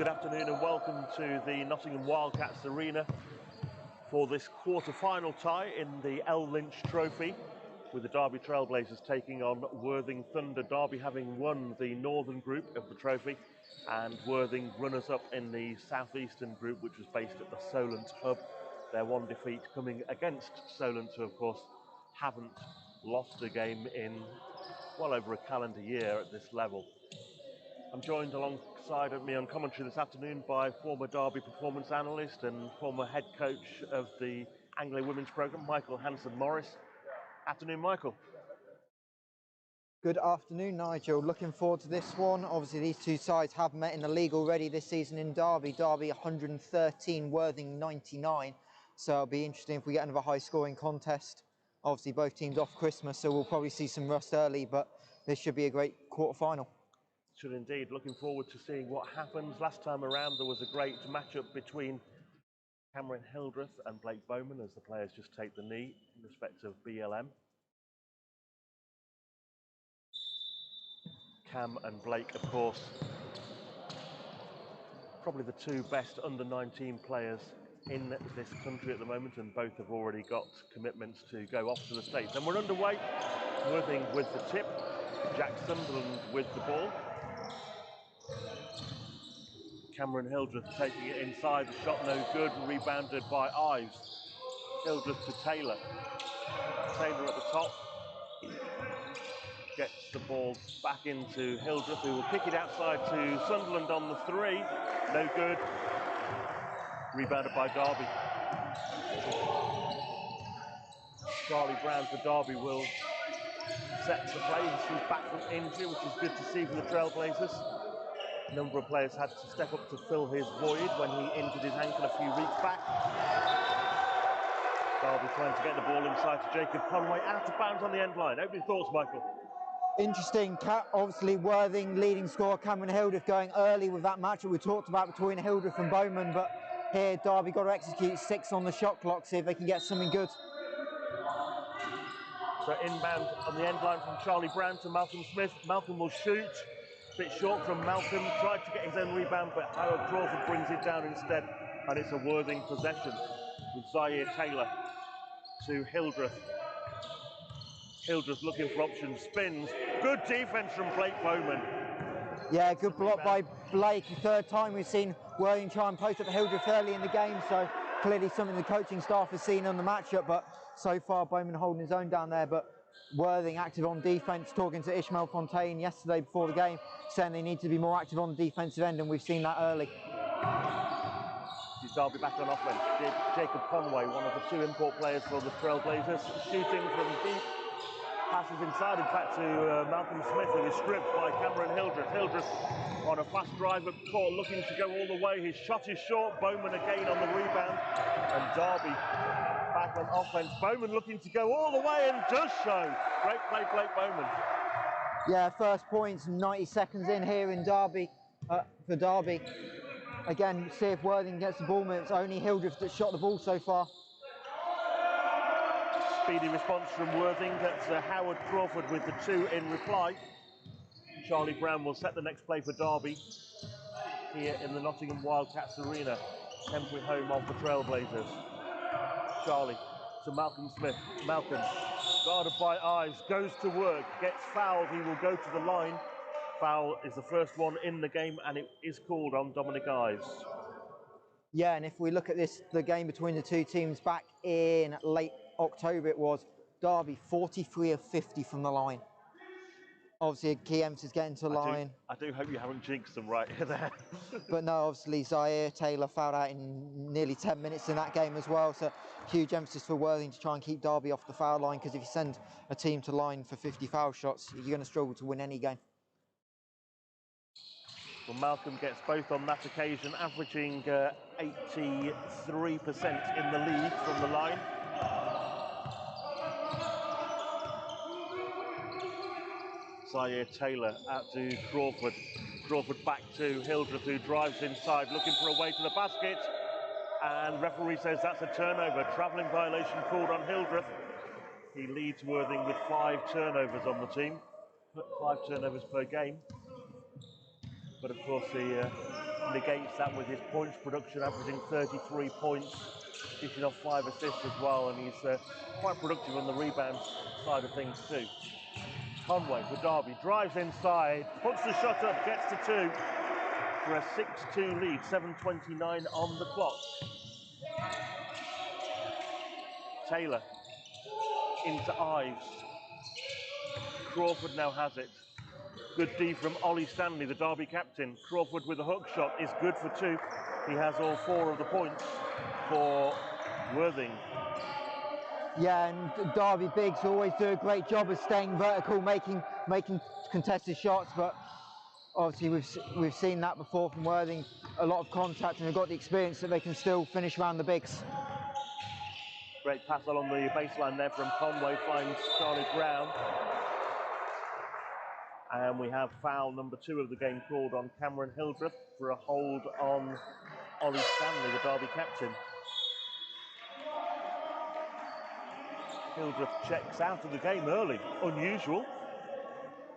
Good afternoon and welcome to the Nottingham Wildcats arena for this quarter-final tie in the L Lynch Trophy, with the Derby Trailblazers taking on Worthing Thunder. Derby having won the northern group of the trophy, and Worthing runners-up in the southeastern group, which was based at the Solent hub. Their one defeat coming against Solent, who of course haven't lost a game in well over a calendar year at this level. I'm joined alongside of me on commentary this afternoon by former Derby performance analyst and former head coach of the Anglia Women's Programme, Michael Hanson-Morris. Afternoon, Michael. Good afternoon, Nigel. Looking forward to this one. Obviously, these two sides have met in the league already this season in Derby. Derby 113, Worthing 99. So it'll be interesting if we get another high-scoring contest. Obviously, both teams off Christmas, so we'll probably see some rust early, but this should be a great quarter-final. Should indeed. Looking forward to seeing what happens. Last time around there was a great matchup between Cameron Hildreth and Blake Bowman as the players just take the knee in respect of BLM. Cam and Blake, of course, probably the two best under-19 players in this country at the moment, and both have already got commitments to go off to the States. And we're underway. Worthing with the tip, Jack Sunderland with the ball. Cameron Hildreth taking it inside, the shot no good, rebounded by Ives. Hildreth to Taylor. Taylor at the top. Gets the ball back into Hildreth, who will kick it outside to Sunderland on the three. No good. Rebounded by Derby. Charlie Brown for Derby will set the play. He's back from injury, which is good to see for the Trailblazers. A number of players had to step up to fill his void when he injured his ankle a few weeks back. Derby trying to get the ball inside to Jacob Conway, out of bounds on the end line. Opening thoughts, Michael? Interesting. Obviously, Worthing leading scorer Cameron Hildreth going early with that match that we talked about between Hildreth and Bowman, but here Derby got to execute 6 on the shot clock, see if they can get something good. So inbound on the end line from Charlie Brown to Malcolm Smith. Malcolm will shoot. A bit short from Malcolm, tried to get his own rebound, but Harold Crawford brings it down instead, and it's a Worthing possession with Zaire Taylor to Hildreth. Hildreth looking for options, spins. Good defence from Blake Bowman. Yeah, good block by Blake. Third time we've seen Worthing try and post up Hildreth early in the game, so clearly something the coaching staff has seen on the matchup, but so far Bowman holding his own down there. But Worthing active on defence, talking to Ishmael Fontaine yesterday before the game, saying they need to be more active on the defensive end, and we've seen that early. Derby back on offense. Jacob Conway, one of the two import players for the Trailblazers, shooting from deep. Passes inside, in fact, to Malcolm Smith, who is stripped by Cameron Hildreth. Hildreth on a fast drive at court, looking to go all the way. His shot is short. Bowman again on the rebound, and Derby back on offense. Bowman looking to go all the way, and does so. Great play, Blake Bowman. Yeah, first points 90 seconds in here in Derby, for Derby. Again, see if Worthing gets the ball. It's only Hildreth that shot the ball so far. Speedy response from Worthing. That's Howard Crawford with the 2 in reply. Charlie Brown will set the next play for Derby here in the Nottingham Wildcats arena, temporary home of the Trailblazers. Charlie to Malcolm Smith. Malcolm, guarded by Ives, goes to work, gets fouled. He will go to the line. Foul is the first one in the game, and it is called on Dominic Ives. Yeah, and if we look at the game between the two teams back in late October, it was Derby 43 of 50 from the line. Obviously, a key emphasis getting to the line. I do hope you haven't jinxed them right there. But no, obviously, Zaire Taylor fouled out in nearly 10 minutes in that game as well. So huge emphasis for Worthing to try and keep Derby off the foul line, because if you send a team to line for 50 foul shots, you're going to struggle to win any game. Well, Malcolm gets both on that occasion, averaging 83% in the league from the line. Zaire Taylor out to Crawford. Crawford back to Hildreth, who drives inside, looking for a way to the basket. And referee says that's a turnover. Travelling violation called on Hildreth. He leads Worthing with 5 turnovers on the team. 5 turnovers per game. But of course the negates that with his points production, averaging 33 points, dishing off 5 assists as well, and he's quite productive on the rebound side of things too. Conway for Derby, drives inside, puts the shot up, gets to 2 for a 6-2 lead, 7:29 on the clock. Taylor into Ives. Crawford now has it. Good D from Ollie Stanley, the Derby captain. Crawford with a hook shot is good for 2. He has all 4 of the points for Worthing. Yeah, and Derby bigs always do a great job of staying vertical, making contested shots, but obviously we've seen that before from Worthing, a lot of contact, and they've got the experience that they can still finish around the bigs. Great pass along the baseline there from Conway, finds Charlie Brown. And we have foul number 2 of the game called on Cameron Hildreth for a hold on Ollie Stanley, the Derby captain. Hildreth checks out of the game early, unusual.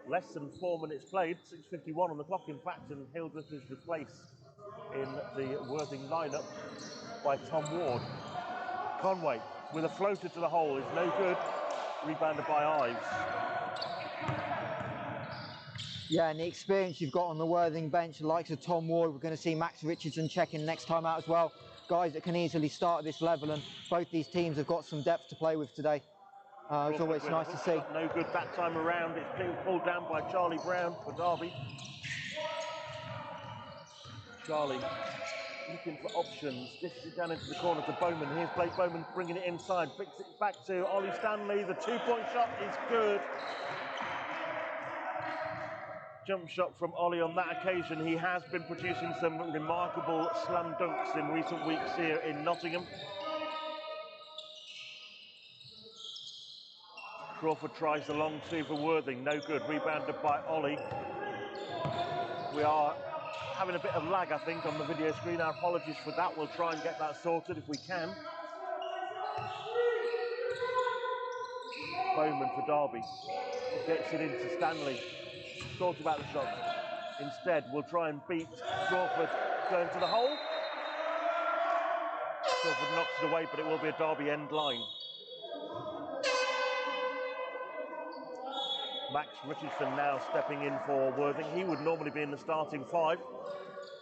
Less than 4 minutes played, 6:51 on the clock in fact, and Hildreth is replaced in the Worthing lineup by Tom Ward. Conway with a floater to the hole is no good, rebounded by Ives. Yeah, and the experience you've got on the Worthing bench, the likes of Tom Ward, we're going to see Max Richardson checking next time out as well. Guys that can easily start at this level, and both these teams have got some depth to play with today. It's always nice to see. No good that time around. It's being pulled down by Charlie Brown for Derby. Charlie looking for options. Dishes it down into the corner to Bowman. Here's Blake Bowman bringing it inside. Flicks it back to Ollie Stanley. The 2-point shot is good. Jump shot from Ollie on that occasion. He has been producing some remarkable slam dunks in recent weeks here in Nottingham. Crawford tries the long 2 for Worthing, no good, rebounded by Ollie. We are having a bit of lag, I think, on the video screen. Our apologies for that. We'll try and get that sorted if we can. Bowman for Derby. Gets it into Stanley. Thought about the shot. Instead, we'll try and beat Crawford going to the hole. Crawford knocks it away, but it will be a Derby end line. Max Richardson now stepping in for Worthing. He would normally be in the starting 5.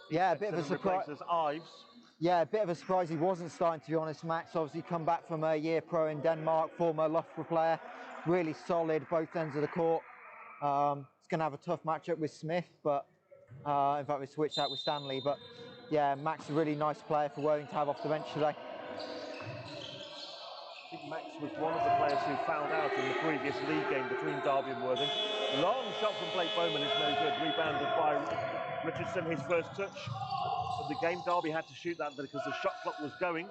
Yeah, a bit of a surprise. Ives. Yeah, a bit of a surprise he wasn't starting, to be honest. Max obviously come back from a year pro in Denmark, former Loughborough player, really solid both ends of the court. He's going to have a tough matchup with Smith, but in fact we switched out with Stanley. But yeah, Max is a really nice player for Worthing to have off the bench today. I think Max was one of the players who fouled out in the previous league game between Derby and Worthing. Long shot from Blake Bowman is no good, rebounded by Richardson, his first touch of the game. Derby had to shoot that because the shot clock was going.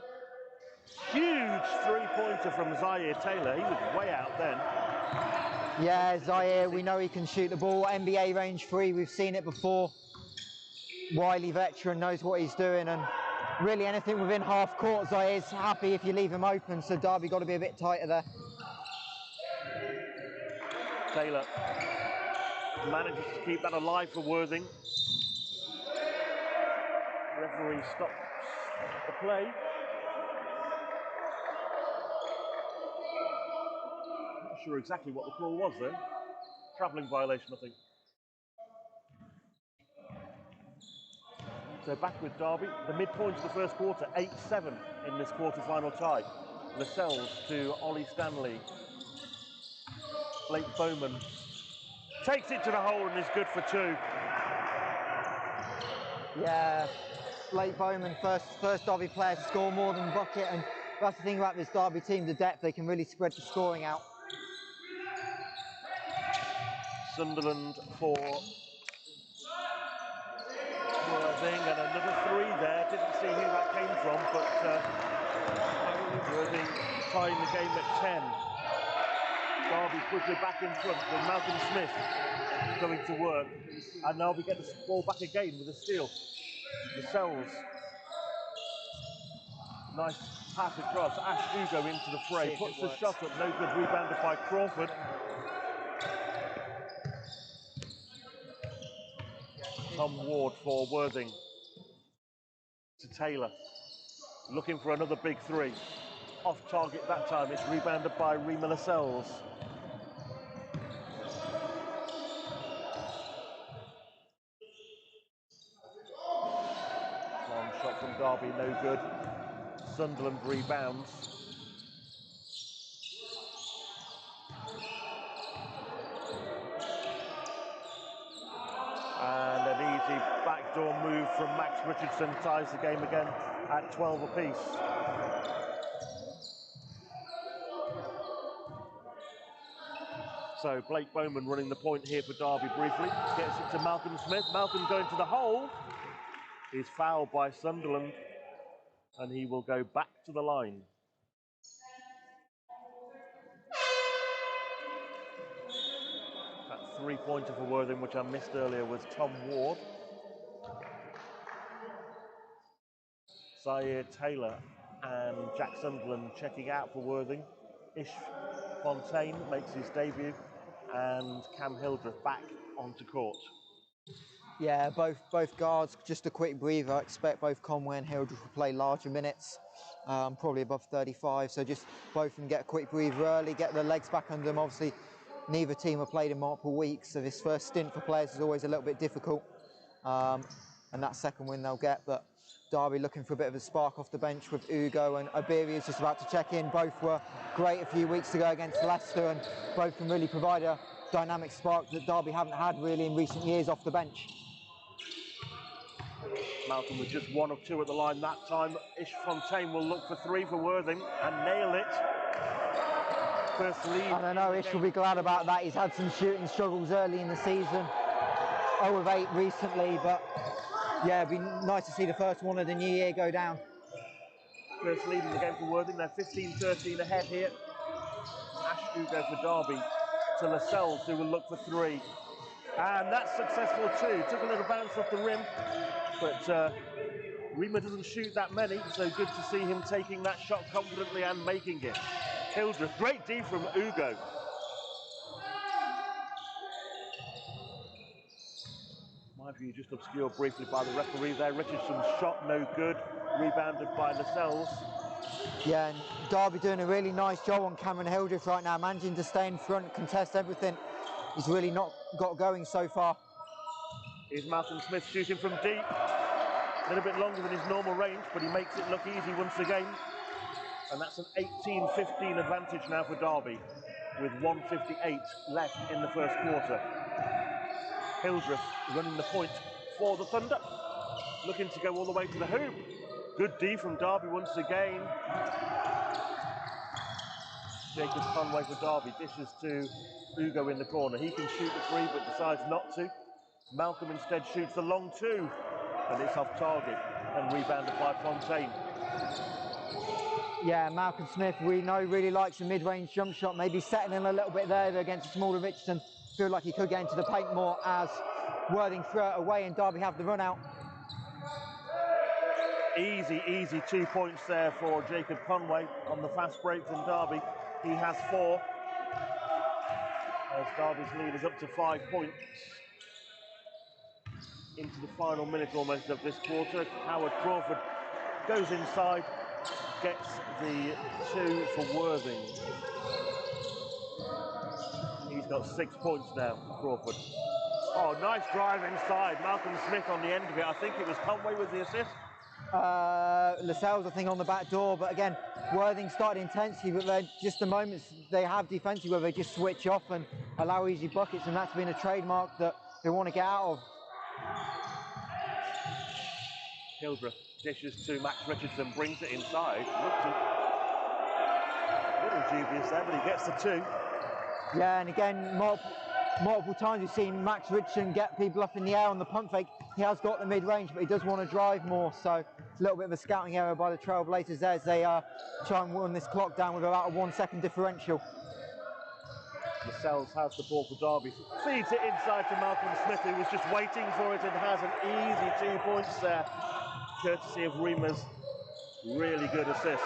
Huge 3-pointer from Zaire Taylor. He was way out then. Yeah, Zaire, we know he can shoot the ball. NBA range 3, we've seen it before. Wily veteran, knows what he's doing, and really anything within half court, Zaire's happy if you leave him open, so Derby got to be a bit tighter there. Taylor manages to keep that alive for Worthing. Referee stops the play. Not sure exactly what the call was then. Travelling violation, I think. So back with Derby. The midpoint of the first quarter, 8-7 in this quarter-final tie. Lascelles to Ollie Stanley. Blake Bowman takes it to the hole and is good for 2. Yeah, Blake Bowman, first Derby player to score more than bucket, and that's the thing about this Derby team, the depth, they can really spread the scoring out. Sunderland for Worthing, and another 3 there. Didn't see who that came from, but Worthing tying the game at 10. Derby quickly back in front with Malcolm Smith going to work, and now we get the ball back again with a steal. Lascelles. Nice pass across. Ash Hugo into the fray, puts the shot up, no good, rebounded by Crawford. Tom Ward for Worthing. to Taylor. Looking for another big three. Off target that time. It's rebounded by Rima Lascelles. Long shot from Derby, no good. Sunderland rebounds. And an easy backdoor move from Max Richardson ties the game again at 12 apiece. So Blake Bowman running the point here for Derby briefly. Gets it to Malcolm Smith. Malcolm going to the hole. He's fouled by Sunderland. And he will go back to the line. That three-pointer for Worthing, which I missed earlier, was Tom Ward. Zaire Taylor and Jack Sunderland checking out for Worthing. Ish Fontaine makes his debut, and Cam Hildreth back onto court. Yeah, both guards, just a quick breather. I expect both Conway and Hildreth will play larger minutes, probably above 35. So just both of them get a quick breather early, get their legs back under them. Obviously, neither team have played in multiple weeks, so this first stint for players is always a little bit difficult. And that second win they'll get, but Derby looking for a bit of a spark off the bench with Ugo, and Iberia is just about to check in. Both were great a few weeks ago against Leicester, and both can really provide a dynamic spark that Derby haven't had really in recent years off the bench. Malcolm with just 1 of 2 at the line that time. Ish Fontaine will look for 3 for Worthing and nail it. First lead. I don't know, Ish will be glad about that. He's had some shooting struggles early in the season. 0 of 8 recently, but yeah, it'd be nice to see the first one of the new year go down. First lead in the game for Worthing. They're 15-13 ahead here. Ash Ugo for Derby to Lascelles, who will look for 3. And that's successful too. Took a little bounce off the rim, but Rima doesn't shoot that many, so good to see him taking that shot confidently and making it. Hildreth, great D from Ugo. My view just obscured briefly by the referee there. Richardson's shot no good, rebounded by Lascelles. Yeah, and Derby doing a really nice job on Cameron Hildreth right now, managing to stay in front, contest everything. He's really not got going so far. Here's Malcolm Smith shooting from deep. A little bit longer than his normal range, but he makes it look easy once again. And that's an 18-15 advantage now for Derby, with 1:58 left in the first quarter. Hildreth running the point for the Thunder, looking to go all the way to the hoop. Good D from Derby once again. Jacob Conway for Derby dishes to Ugo in the corner. He can shoot the 3, but decides not to. Malcolm instead shoots the long 2, and it's off target and rebounded by Fontaine. Yeah, Malcolm Smith, we know, really likes a mid-range jump shot, maybe settling in a little bit there against a smaller Richardson. Feel like he could get into the paint more as Worthing throw it away and Derby have the run out. Easy 2 points there for Jacob Conway on the fast break from Derby. He has 4. As Derby's lead is up to 5 points. Into the final minute almost of this quarter. Howard Crawford goes inside, gets the 2 for Worthing. He's got 6 points now, Crawford. Oh, nice drive inside. Malcolm Smith on the end of it. I think it was Conway with the assist. Lascelles, I think, on the back door, but again, Worthing started intensely, but they're just the moments they have defensively where they just switch off and allow easy buckets, and that's been a trademark that they want to get out of. Hildreth dishes to Max Richardson, brings it inside. Looked a little dubious there, but he gets the 2. Yeah, and again, multiple times we've seen Max Richardson get people up in the air on the pump fake. He has got the mid-range, but he does want to drive more, so it's a little bit of a scouting error by the Trailblazers there as they try and run this clock down with about a 1 second differential. Lascelles has the ball for Derby, feeds it inside to Malcolm Smith, who was just waiting for it and has an easy 2 points there, courtesy of Rima's really good assist.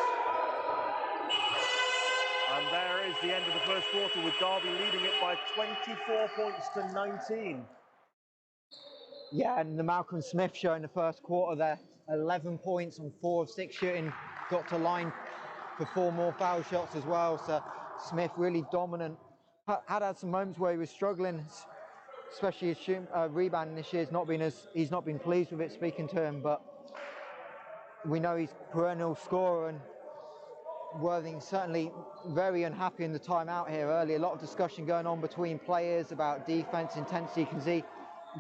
And there is the end of the first quarter, with Derby leading it by 24 points to 19. Yeah, and the Malcolm Smith show in the first quarter there. 11 points on 4 of 6 shooting, got to line for 4 more foul shots as well. So Smith really dominant. Had some moments where he was struggling, especially his rebounding this year. He's not been pleased with it, speaking to him, but we know he's perennial scorer, and Worthing certainly very unhappy in the timeout here early. A lot of discussion going on between players about defense intensity. You can see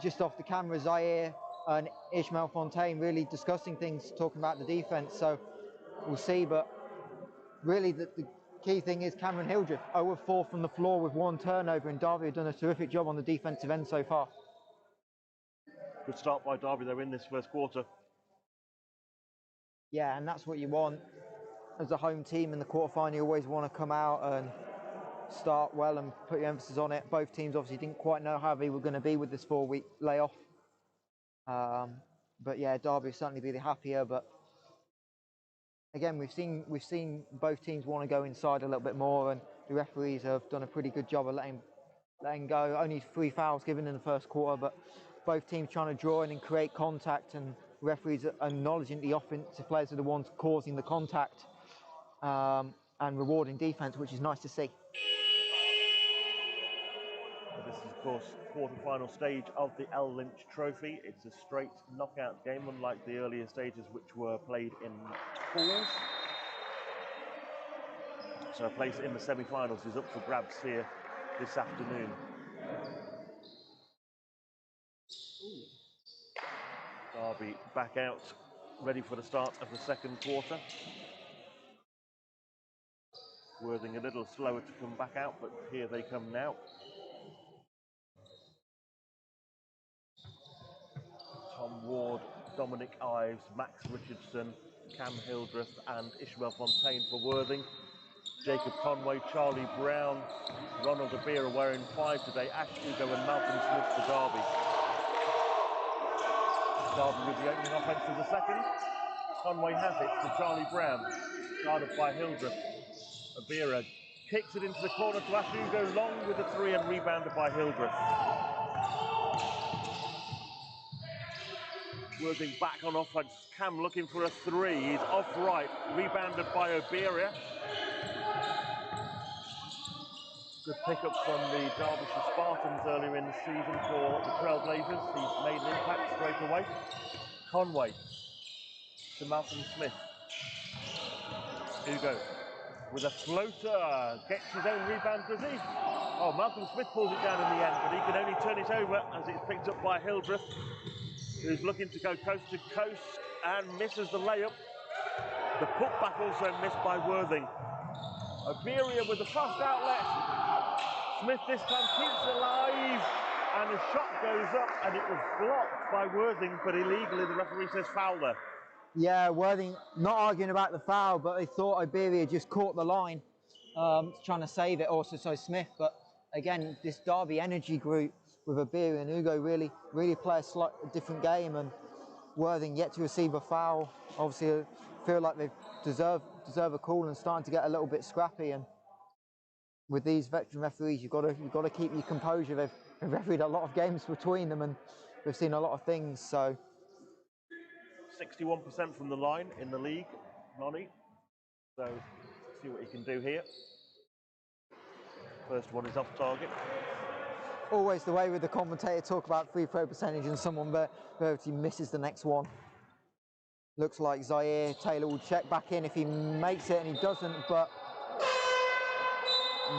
just off the camera Zaire and Ishmael Fontaine really discussing things, talking about the defense. So we'll see, but really the key thing is Cameron Hildreth, 0 of 4 from the floor with 1 turnover, and Derby have done a terrific job on the defensive end so far. Good start by Derby though in this first quarter. Yeah, and that's what you want as a home team in the quarterfinal. You always want to come out and start well and put your emphasis on it. Both teams obviously didn't quite know how they were going to be with this 4-week layoff. But yeah, Derby will certainly be the happier. But again, we've seen both teams want to go inside a little bit more, and the referees have done a pretty good job of letting go. Only 3 fouls given in the first quarter, but both teams trying to draw in and create contact, and referees acknowledging the offensive players are the ones causing the contact and rewarding defense, which is nice to see. This is, of course, quarter-final stage of the L Lynch Trophy. It's a straight knockout game, unlike the earlier stages which were played in pools. So a place in the semi-finals is up for grabs here this afternoon. Derby back out, ready for the start of the second quarter. Worthing a little slower to come back out, but here they come now. Tom Ward, Dominic Ives, Max Richardson, Cam Hildreth and Ishmael Fontaine for Worthing. Jacob Conway, Charlie Brown, Ronald Abira wearing 5 today, Ash Ugo and Malcolm Smith for Derby. Derby with the opening offence of the second. Conway has it to Charlie Brown, guarded by Hildreth. Abira kicks it into the corner to Ash Ugo, long with a 3 and rebounded by Hildreth. Worthing back on offense. Cam looking for a 3. He's off right. Rebounded by Oberia. Good pickup from the Derbyshire Spartans earlier in the season for the Trailblazers. He's made an impact straight away. Conway to Malcolm Smith. Hugo with a floater. Gets his own rebound, does he? Oh, Malcolm Smith pulls it down in the end, but he can only turn it over as it's picked up by Hildreth, who's looking to go coast to coast and misses the layup. The putback also missed by Worthing. Iberia with the fast outlet. Smith this time keeps it alive, and the shot goes up, and it was blocked by Worthing, but illegally. The referee says foul there. Yeah, Worthing not arguing about the foul, but they thought Iberia just caught the line, trying to save it. Also, so Smith, but again, this Derby energy group with Iberia and Hugo really play a different game, and Worthing yet to receive a foul. Obviously, feel like they deserve a call and starting to get a little bit scrappy. And with these veteran referees, you've got to keep your composure. They've refereed a lot of games between them, and we've seen a lot of things. So 61% from the line in the league, Nonny. So see what he can do here. First one is off target. Always the way with the commentator, talk about free throw percentage, and someone virtually misses the next one. Looks like Zaire Taylor will check back in if he makes it, and he doesn't, but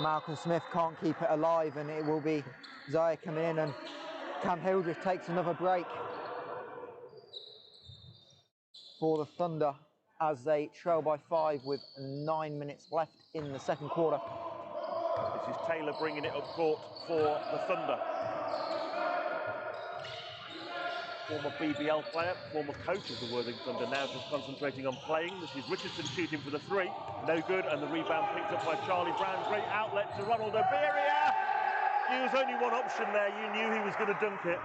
Malcolm Smith can't keep it alive, and it will be Zaire coming in, and Cam Hildreth takes another break for the Thunder as they trail by 5 with 9 minutes left in the second quarter. This is Taylor bringing it up court for the Thunder. Former BBL player, former coach of the Worthing Thunder, now just concentrating on playing. This is Richardson shooting for the 3. No good, and the rebound picked up by Charlie Brown. Great outlet to Ronald Oberia. There was only one option there. You knew he was going to dunk it.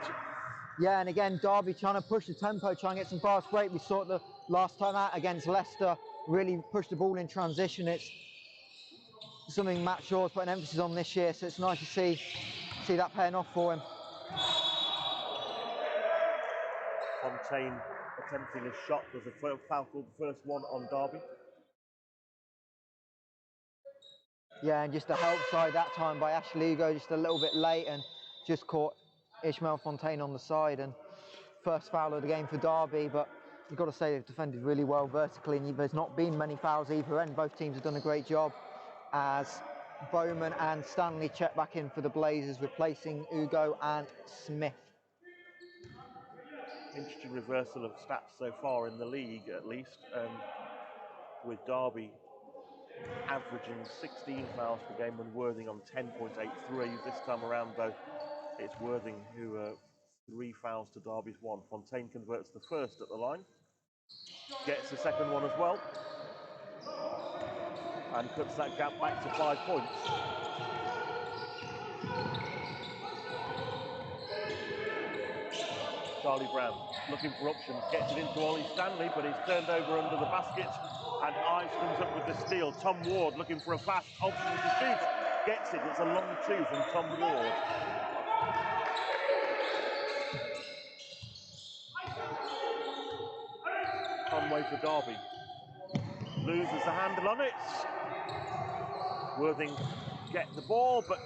Yeah, and again, Derby trying to push the tempo, trying to get some fast break. We saw it the last time out against Leicester, really push the ball in transition. It's something Matt Shaw's put an emphasis on this year, so it's nice to see that paying off for him. Fontaine attempting a shot. There's a foul called, the first one on Derby. Yeah, and just the help side that time by Ashley Hugo, just a little bit late and just caught Ishmael Fontaine on the side. And first foul of the game for Derby, but you've got to say they've defended really well vertically, and there's not been many fouls either end. Both teams have done a great job as Bowman and Stanley check back in for the Blazers, replacing Hugo and Smith. Interesting reversal of stats so far in the league, at least, with Derby averaging 16 fouls per game and Worthing on 10.83. This time around, though, it's Worthing who 3 fouls to Derby's 1. Fontaine converts the first at the line, gets the second one as well, and cuts that gap back to 5 points. Charlie Brown looking for options, gets it into Ollie Stanley, but it's turned over under the basket, and Ives comes up with the steal. Tom Ward looking for a fast option to shoot, gets it. It's a long 2 from Tom Ward. Conway for Derby. Loses the handle on it. Worthing get the ball, but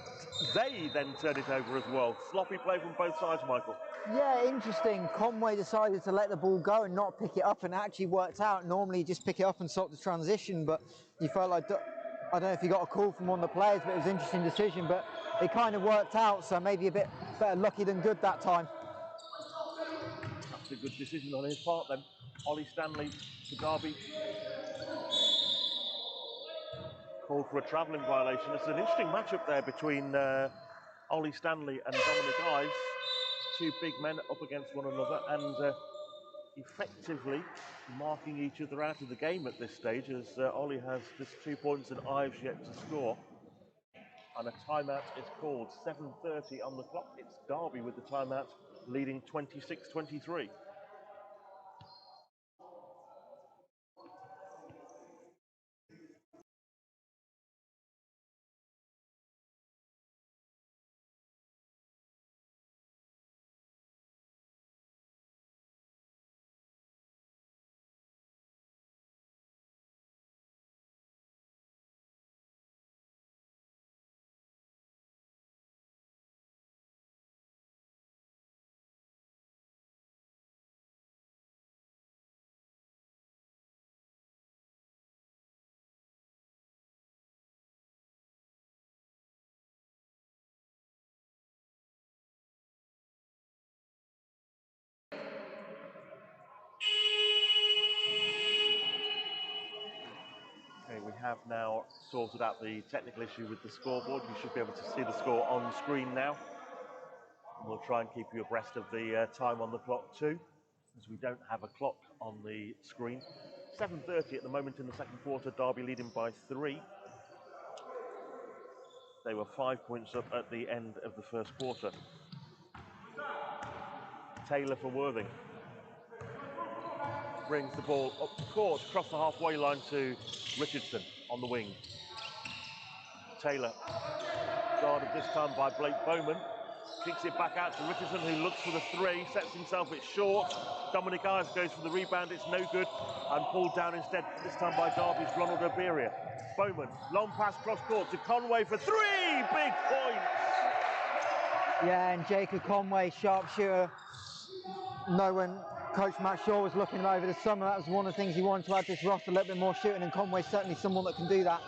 they then turn it over as well. Sloppy play from both sides, Michael. Yeah, interesting. Conway decided to let the ball go and not pick it up, and it actually worked out. Normally you just pick it up and stop the transition, but you felt like, I don't know if you got a call from one of the players, but it was an interesting decision, but it kind of worked out, so maybe a bit better lucky than good that time. That's a good decision on his part then. Ollie Stanley for Derby. Called for a travelling violation. It's an interesting matchup there between Ollie Stanley and Dominic Ives. 2 big men up against one another and effectively marking each other out of the game at this stage, as Ollie has just 2 points and Ives yet to score. And a timeout is called. 7:30 on the clock. It's Derby with the timeout, leading 26-23. Okay, we have now sorted out the technical issue with the scoreboard. You should be able to see the score on screen now. And we'll try and keep you abreast of the time on the clock too, as we don't have a clock on the screen. 7:30 at the moment in the second quarter, Derby leading by 3. They were 5 points up at the end of the first quarter. Taylor for Worthing. Brings the ball up the court, across the halfway line to Richardson on the wing. Taylor, guarded this time by Blake Bowman. Kicks it back out to Richardson, who looks for the 3, sets himself, it's short. Dominic Ives goes for the rebound, it's no good, and pulled down instead, this time by Derby's Ronald Oberia. Bowman, long pass cross court to Conway for 3, big points! Yeah, and Jacob Conway, sharpshooter. Know when Coach Matt Shaw was looking at him over the summer, that was one of the things he wanted to add to this roster, a little bit more shooting, and Conway's certainly someone that can do that.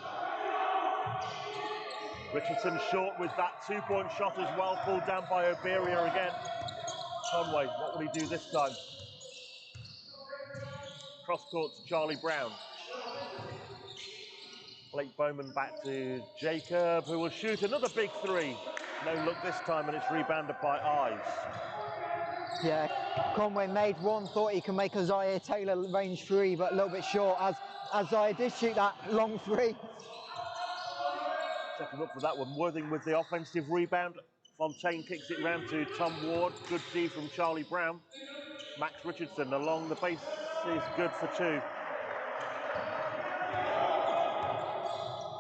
Richardson short with that 2-point shot as well, pulled down by Oberia again. Conway, what will he do this time? Cross court to Charlie Brown. Blake Bowman back to Jacob, who will shoot another big 3. No look this time, and it's rebounded by Ives. Yeah, Conway made one, thought he could make a Zaire Taylor range 3, but a little bit short, as Zaire did shoot that long 3. Setting up for that one. Worthing with the offensive rebound. Fontaine kicks it round to Tom Ward. Good D from Charlie Brown. Max Richardson along the base is good for 2.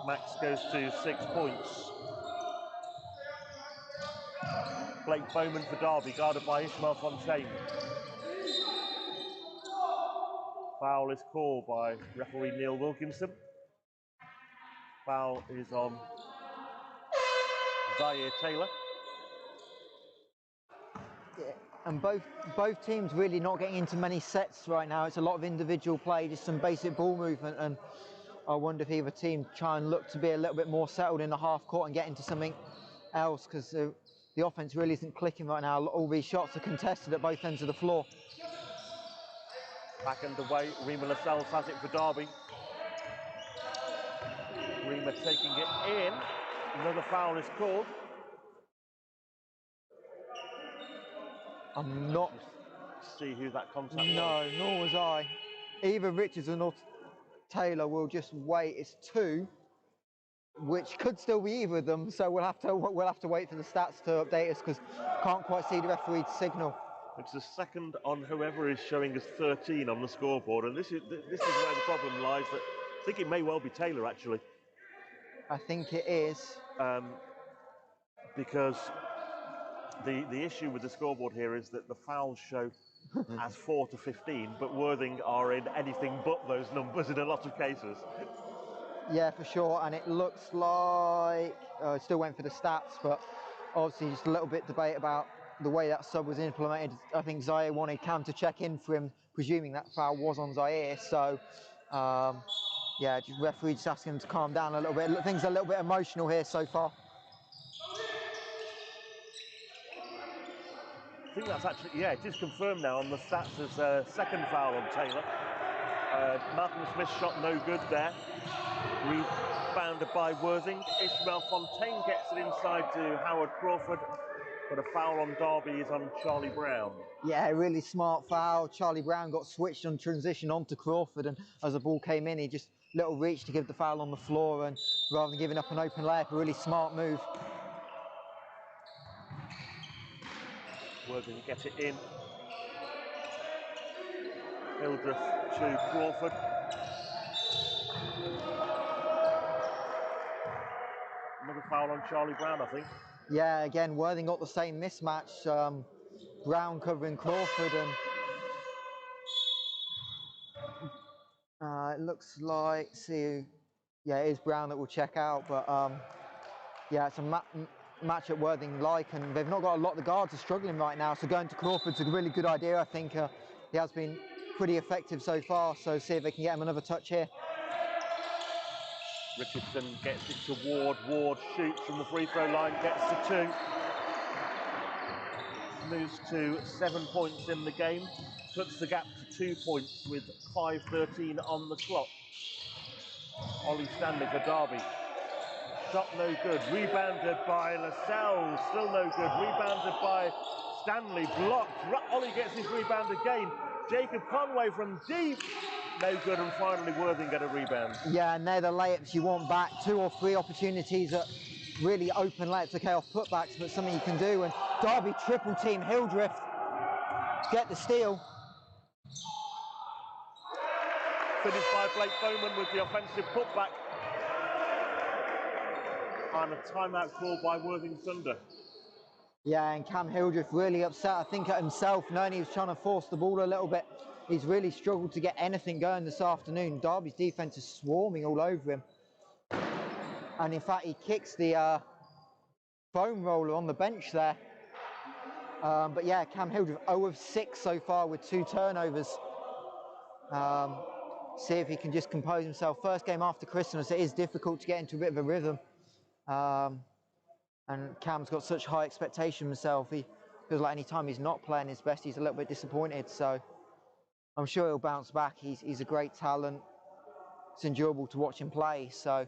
Max goes to 6 points. Blake Bowman for Derby, guarded by Ishmael Fontaine. Foul is called by referee Neil Wilkinson. Foul is on Zaire Taylor. Yeah, and both teams really not getting into many sets right now. It's a lot of individual play, just some basic ball movement, and I wonder if either team try and look to be a little bit more settled in the half court and get into something else, because the offense really isn't clicking right now. All these shots are contested at both ends of the floor. Back underway, Rima Lascelles has it for Derby. Rima taking it in. Another foul is called. I'm not... See who that contact was. No, nor was I. Either Richardson or Taylor will just wait. It's two, which could still be either of them, so we'll have to wait for the stats to update us, because can't quite see the referee's signal. It's the second on whoever is showing us 13 on the scoreboard, and this is where the problem lies. That I think it may well be Taylor, actually. I think it is. Because the issue with the scoreboard here is that the fouls show as 4 to 15, but Worthing are in anything but those numbers in a lot of cases. Yeah, for sure, and it looks like it still went for the stats, but obviously just a little bit debate about the way that sub was implemented. I think Zaire wanted Cam to check in for him, presuming that foul was on Zaire. So, yeah, just referee just asking him to calm down a little bit. Things are a little bit emotional here so far. I think that's actually, yeah, it is confirmed now on the stats as a second foul on Taylor. Malcolm Smith's shot no good there. Rebounded by Worthing. Ishmael Fontaine gets it inside to Howard Crawford, but a foul on Derby is on Charlie Brown. Yeah, really smart foul. Charlie Brown got switched on transition onto Crawford, and as the ball came in, he just little reach to give the foul on the floor, and rather than giving up an open layup, a really smart move. Worthing get it in. Hildreth to Crawford. Another foul on Charlie Brown, I think. Yeah, again, Worthing got the same mismatch. Brown covering Crawford, and it looks like, yeah, it is Brown that will check out, but yeah, it's a match at Worthing like, and they've not got a lot. The guards are struggling right now, so going to Crawford's a really good idea. I think he has been pretty effective so far, so see if they can get him another touch here. Richardson gets it to Ward. Ward shoots from the free throw line, gets to 2. Moves to 7 points in the game. Puts the gap to 2 points with 5:13 on the clock. Ollie Stanley for Derby. Shot no good. Rebounded by Lascelles. Still no good. Rebounded by Stanley. Blocked. Ollie gets his rebound again. Jacob Conway from deep. No good, and finally Worthing get a rebound. Yeah, and they're the layups you want back. 2 or 3 opportunities at really open layups, okay, off putbacks, but something you can do. And Derby triple team Hildreth to get the steal. Finished by Blake Bowman with the offensive putback. And a timeout called by Worthing Thunder. Yeah, and Cam Hildreth really upset, I think, at himself, knowing he was trying to force the ball a little bit. He's really struggled to get anything going this afternoon. Derby's defense is swarming all over him. And in fact, he kicks the foam roller on the bench there. But yeah, Cam Hildreth 0 of 6 so far with 2 turnovers. See if he can just compose himself. First game after Christmas, it is difficult to get into a bit of a rhythm. And Cam's got such high expectation himself. He feels like any time he's not playing his best, he's a little bit disappointed. So I'm sure he'll bounce back. He's a great talent. It's enjoyable to watch him play. So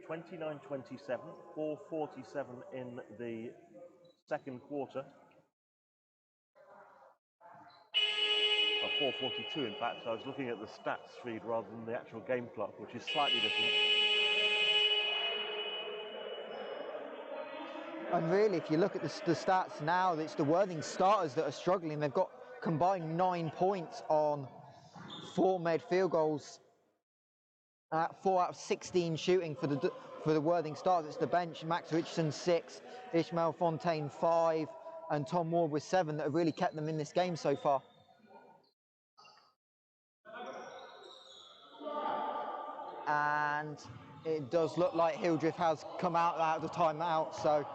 29-27, 4:47 in the second quarter. 4:42 in fact, so I was looking at the stats feed rather than the actual game clock, which is slightly different. And really, if you look at the stats now, it's the Worthing starters that are struggling. They've got combined 9 points on 4 made field goals. 4 out of 16 shooting for the Worthing starters. It's the bench. Max Richardson 6, Ishmael Fontaine 5, and Tom Ward with 7 that have really kept them in this game so far. and it does look like Hildreth has come out of the timeout, so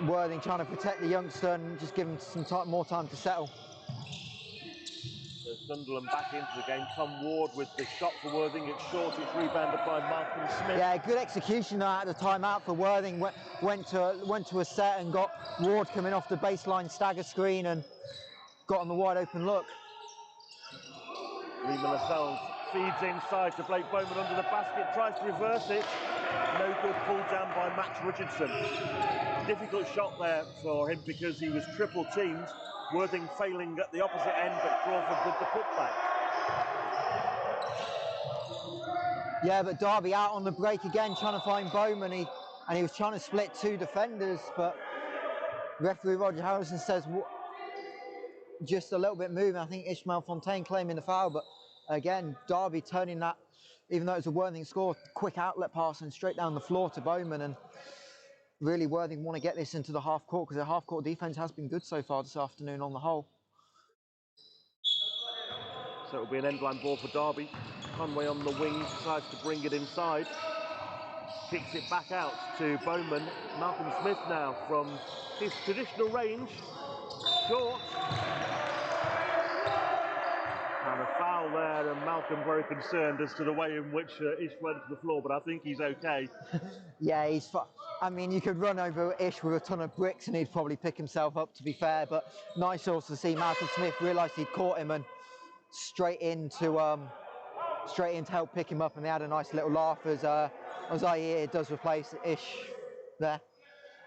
Worthing trying to protect the youngster and just give him some more time to settle. So Sunderland back into the game. Tom Ward with the shot for Worthing. It's short, it's rebounded by Malcolm Smith. Yeah, good execution at the timeout for Worthing. Went to a set and got Ward coming off the baseline stagger screen and got on the wide open look. Lehman Lascelles feeds inside to Blake Bowman under the basket, tries to reverse it. No good, pulled down by Max Richardson. Difficult shot there for him because he was triple teamed. Worthing failing at the opposite end, but Crawford with the putback. Yeah, but Derby out on the break again, trying to find Bowman. And he was trying to split two defenders, but referee Roger Harrison says just a little bit moving. I think Ishmael Fontaine claiming the foul, but again, Derby turning that, even though it was a Worthing score, quick outlet pass and straight down the floor to Bowman. And really Worthing want to get this into the half court because their half court defence has been good so far this afternoon on the whole. So it'll be an end-line ball for Derby. Conway on the wing decides to bring it inside. Kicks it back out to Bowman. Malcolm Smith now from his traditional range. Short. And a foul there, and Malcolm very concerned as to the way in which Ish went to the floor, but I think he's okay. Yeah, I mean, you could run over Ish with a ton of bricks and he'd probably pick himself up, to be fair, but nice also to see Malcolm Smith realise he'd caught him and straight in to help pick him up, and they had a nice little laugh as Zaire does replace Ish there.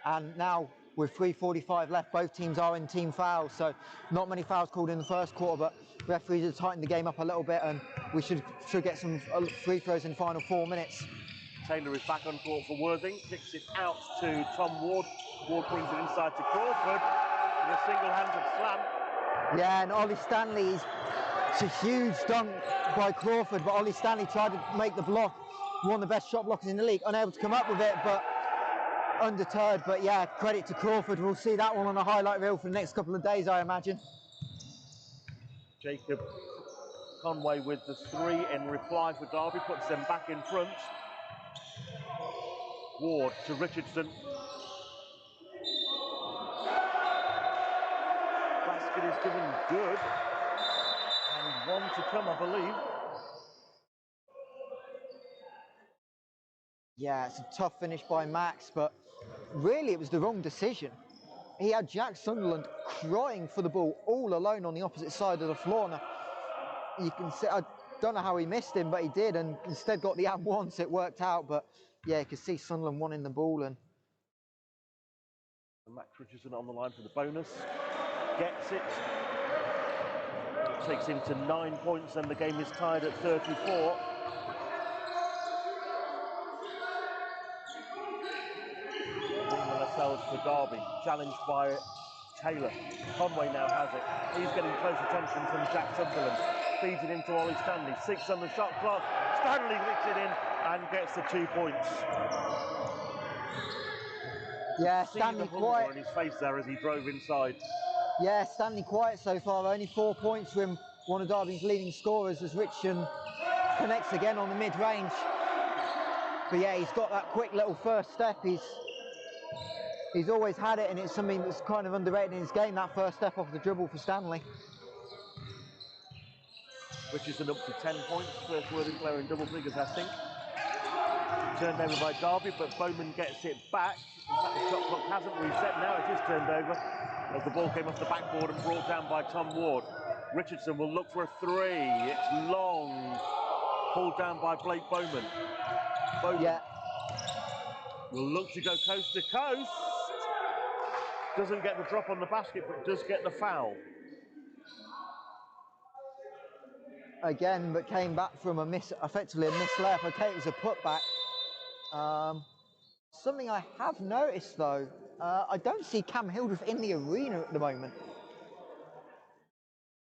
And now with 3:45 left, both teams are in team fouls, so not many fouls called in the first quarter, but referees have tightened the game up a little bit, and we should get some free throws in the final 4 minutes. Taylor is back on court for Worthing, kicks it out to Tom Ward. Ward brings it inside to Crawford with a single-handed slam. Yeah, and Ollie Stanley's, it's a huge dunk by Crawford, but Ollie Stanley tried to make the block, one of the best shot blockers in the league, unable to come up with it, but undeterred. But yeah, credit to Crawford. We'll see that one on a highlight reel for the next couple of days, I imagine. Jacob Conway with the three in reply for Derby, puts them back in front. Ward to Richardson. Basket is given good. And one to come, I believe. Yeah, it's a tough finish by Max, but really it was the wrong decision. He had Jack Sunderland crying for the ball all alone on the opposite side of the floor. Now, you can see, I don't know how he missed him, but he did, and instead got the and once, it worked out. But yeah, you can see Sunderland wanting the ball. And Max Richardson on the line for the bonus. Gets it. Takes him to 9 points, and the game is tied at 34. Lascelles for Derby, challenged by Taylor. Conway now has it. He's getting close attention from Jack Sunderland. Feeds it into Ollie Stanley. 6 on the shot clock. Stanley licks it in and gets the 2 points. Yeah, Stanley quiet in his face there as he drove inside. Yeah, Stanley quiet so far. Only 4 points for him. One of Derby's leading scorers as Richardson connects again on the mid-range. But yeah, he's got that quick little first step. He's always had it, and it's something that's kind of underrated in his game, that first step off the dribble for Stanley. Richardson up to 10 points, first Worthing player in double figures, I think. Turned over by Derby, but Bowman gets it back. In fact, the shot clock hasn't reset now, it is turned over as the ball came off the backboard and brought down by Tom Ward. Richardson will look for a three. It's long. Pulled down by Blake Bowman. Bowman will look to go coast to coast. Doesn't get the drop on the basket, but does get the foul. Again, but came back from effectively a missed layup. Okay, it was a putback. Something I have noticed though, I don't see Cam Hildreth in the arena at the moment.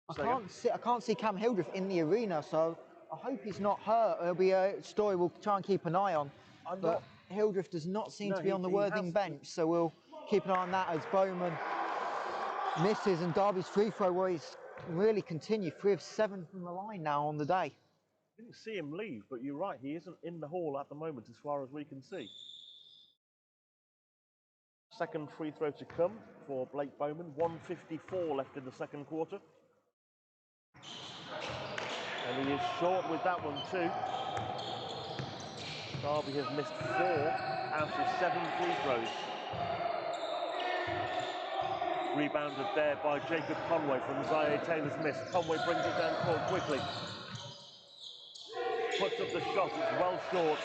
I can't see Cam Hildreth in the arena, so I hope he's not hurt. It'll be a story we'll try and keep an eye on. But Hildreth does not seem to be on the Worthing bench, so we'll keep an eye on that as Bowman misses, and Derby's free throw will really continue. 3 of 7 from the line now on the day. Didn't see him leave, but you're right, he isn't in the hall at the moment as far as we can see. Second free throw to come for Blake Bowman. 1:54 left in the second quarter. And he is short with that one too. Derby has missed 4 out of 7 free throws. Rebounded there by Jacob Conway from Zaire Taylor's miss. Conway brings it down court quickly. Puts up the shot, it's well short.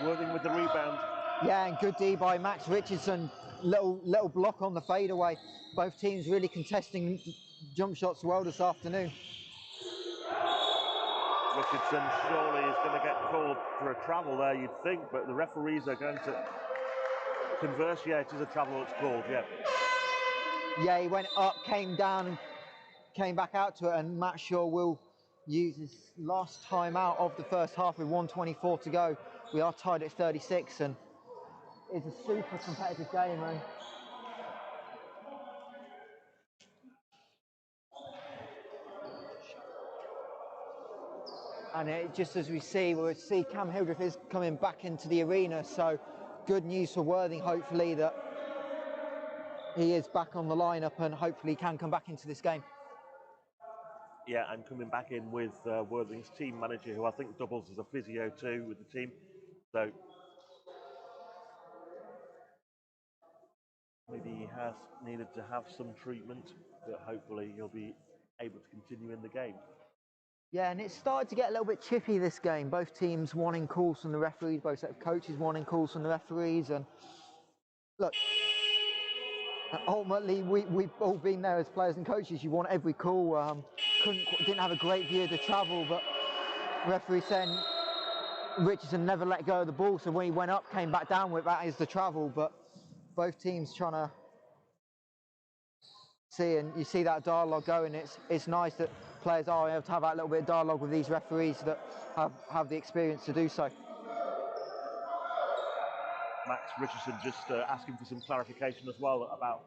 Worthing with the rebound. Yeah, and good D by Max Richardson. Little block on the fadeaway. Both teams really contesting jump shots well this afternoon. Richardson surely is going to get called for a travel there, you'd think, but the referees are going to converse. Yeah, it is a travel that's called, yeah. Yeah, he went up, came down, and came back out to it, and Matt Shaw will use his last time out of the first half with 1:24 to go. We are tied at 36, and it's a super competitive game, man. And just as we see, we'll see Cam Hildreth is coming back into the arena, so good news for Worthing, hopefully, that he is back on the lineup and hopefully can come back into this game. Yeah, and coming back in with Worthing's team manager, who I think doubles as a physio too with the team. So maybe he has needed to have some treatment, but hopefully he'll be able to continue in the game. Yeah, and it started to get a little bit chippy this game. Both teams wanting calls from the referees, both set of coaches wanting calls from the referees. And look, ultimately, we've all been there as players and coaches. You want every call. Didn't have a great view of the travel, but referee said Richardson never let go of the ball. So when he went up, came back down with that is the travel. But both teams trying to see, and you see that dialogue going. It's nice that players are able to have that little bit of dialogue with these referees that have the experience to do so. Max Richardson just asking for some clarification as well about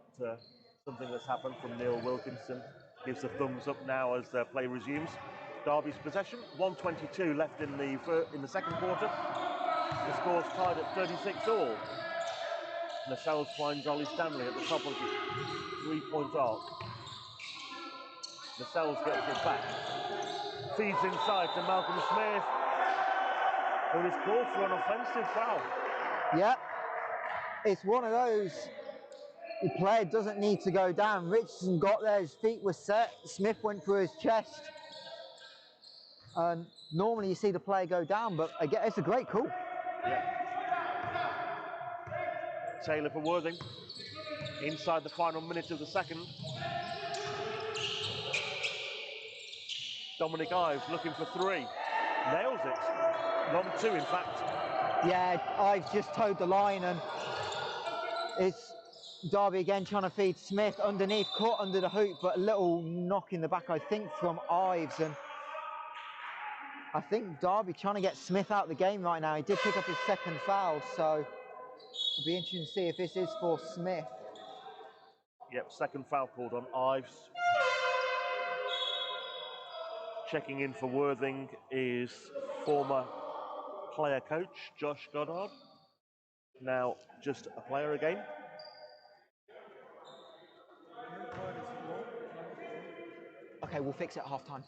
something that's happened from Neil Wilkinson. Gives a thumbs up now as play resumes. Derby's possession, 1:22 left in the second quarter. The score's tied at 36 all. Lascelles finds Ollie Stanley at the top of the three-point arc. Lascelles gets it back. Feeds inside to Malcolm Smith, who is called for an offensive foul. Yeah, it's one of those, the player doesn't need to go down. Richardson got there, his feet were set, Smith went through his chest. And normally you see the player go down, but again, it's a great call. Yeah. Taylor for Worthing, inside the final minute of the second. Dominic Ives looking for 3, nails it, long 2 in fact. Yeah, Ives just towed the line, and it's Derby again trying to feed Smith underneath, caught under the hoop, but a little knock in the back, I think, from Ives. And I think Derby trying to get Smith out of the game right now. He did pick up his second foul, so it'll be interesting to see if this is for Smith. Yep, second foul called on Ives. Checking in for Worthing is former player coach Josh Goddard. Now just a player again. Okay, we'll fix it at half-time.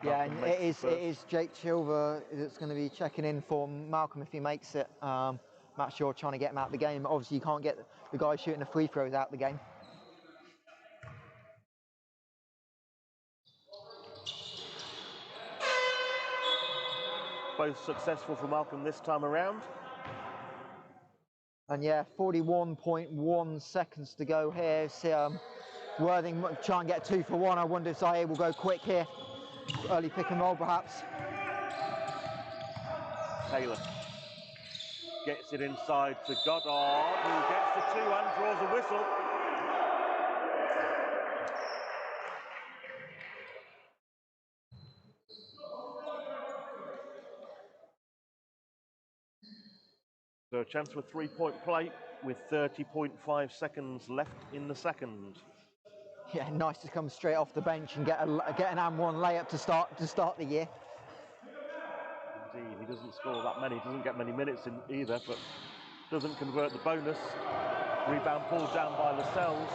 Yeah, and it is Jake Chilver that's going to be checking in for Malcolm if he makes it. Matt Shaw trying to get him out of the game. Obviously, you can't get the guy shooting the free throws out of the game. Both successful for Malcolm this time around. And yeah, 41.1 seconds to go here. See, Worthing try and get 2 for 1. I wonder if Zaire will go quick here. Early pick and roll, perhaps. Taylor gets it inside to Goddard, who gets the 2 and draws a whistle. So a chance for 3-point play with 30.5 seconds left in the second. Yeah, nice to come straight off the bench and get an and one layup to start the year. Indeed, he doesn't score that many, doesn't get many minutes in either, but doesn't convert the bonus. Rebound pulled down by Lascelles.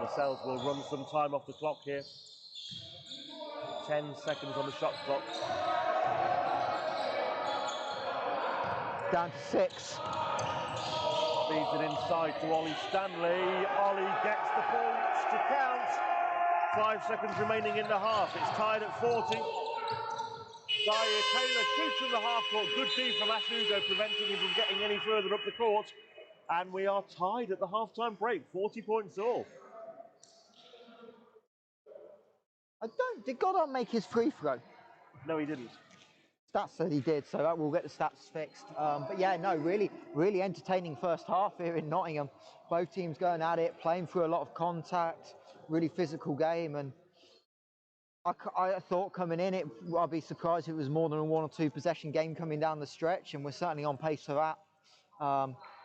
Lascelles will run some time off the clock here. 10 seconds on the shot clock. Down to 6. Feeds it inside to Ollie Stanley. Ollie gets the points to count. 5 seconds remaining in the half. It's tied at 40. Dyer Taylor shoots from the half court. Good D from Asugo, preventing him from getting any further up the court. And we are tied at the half-time break. 40 points all. Did Goddard make his free throw? No, he didn't. Stats said he did, so that we'll get the stats fixed. But yeah, no, really entertaining first half here in Nottingham. Both teams going at it, playing through a lot of contact, really physical game. And I thought coming in, I'd be surprised if it was more than a 1 or 2 possession game coming down the stretch, and we're certainly on pace for that.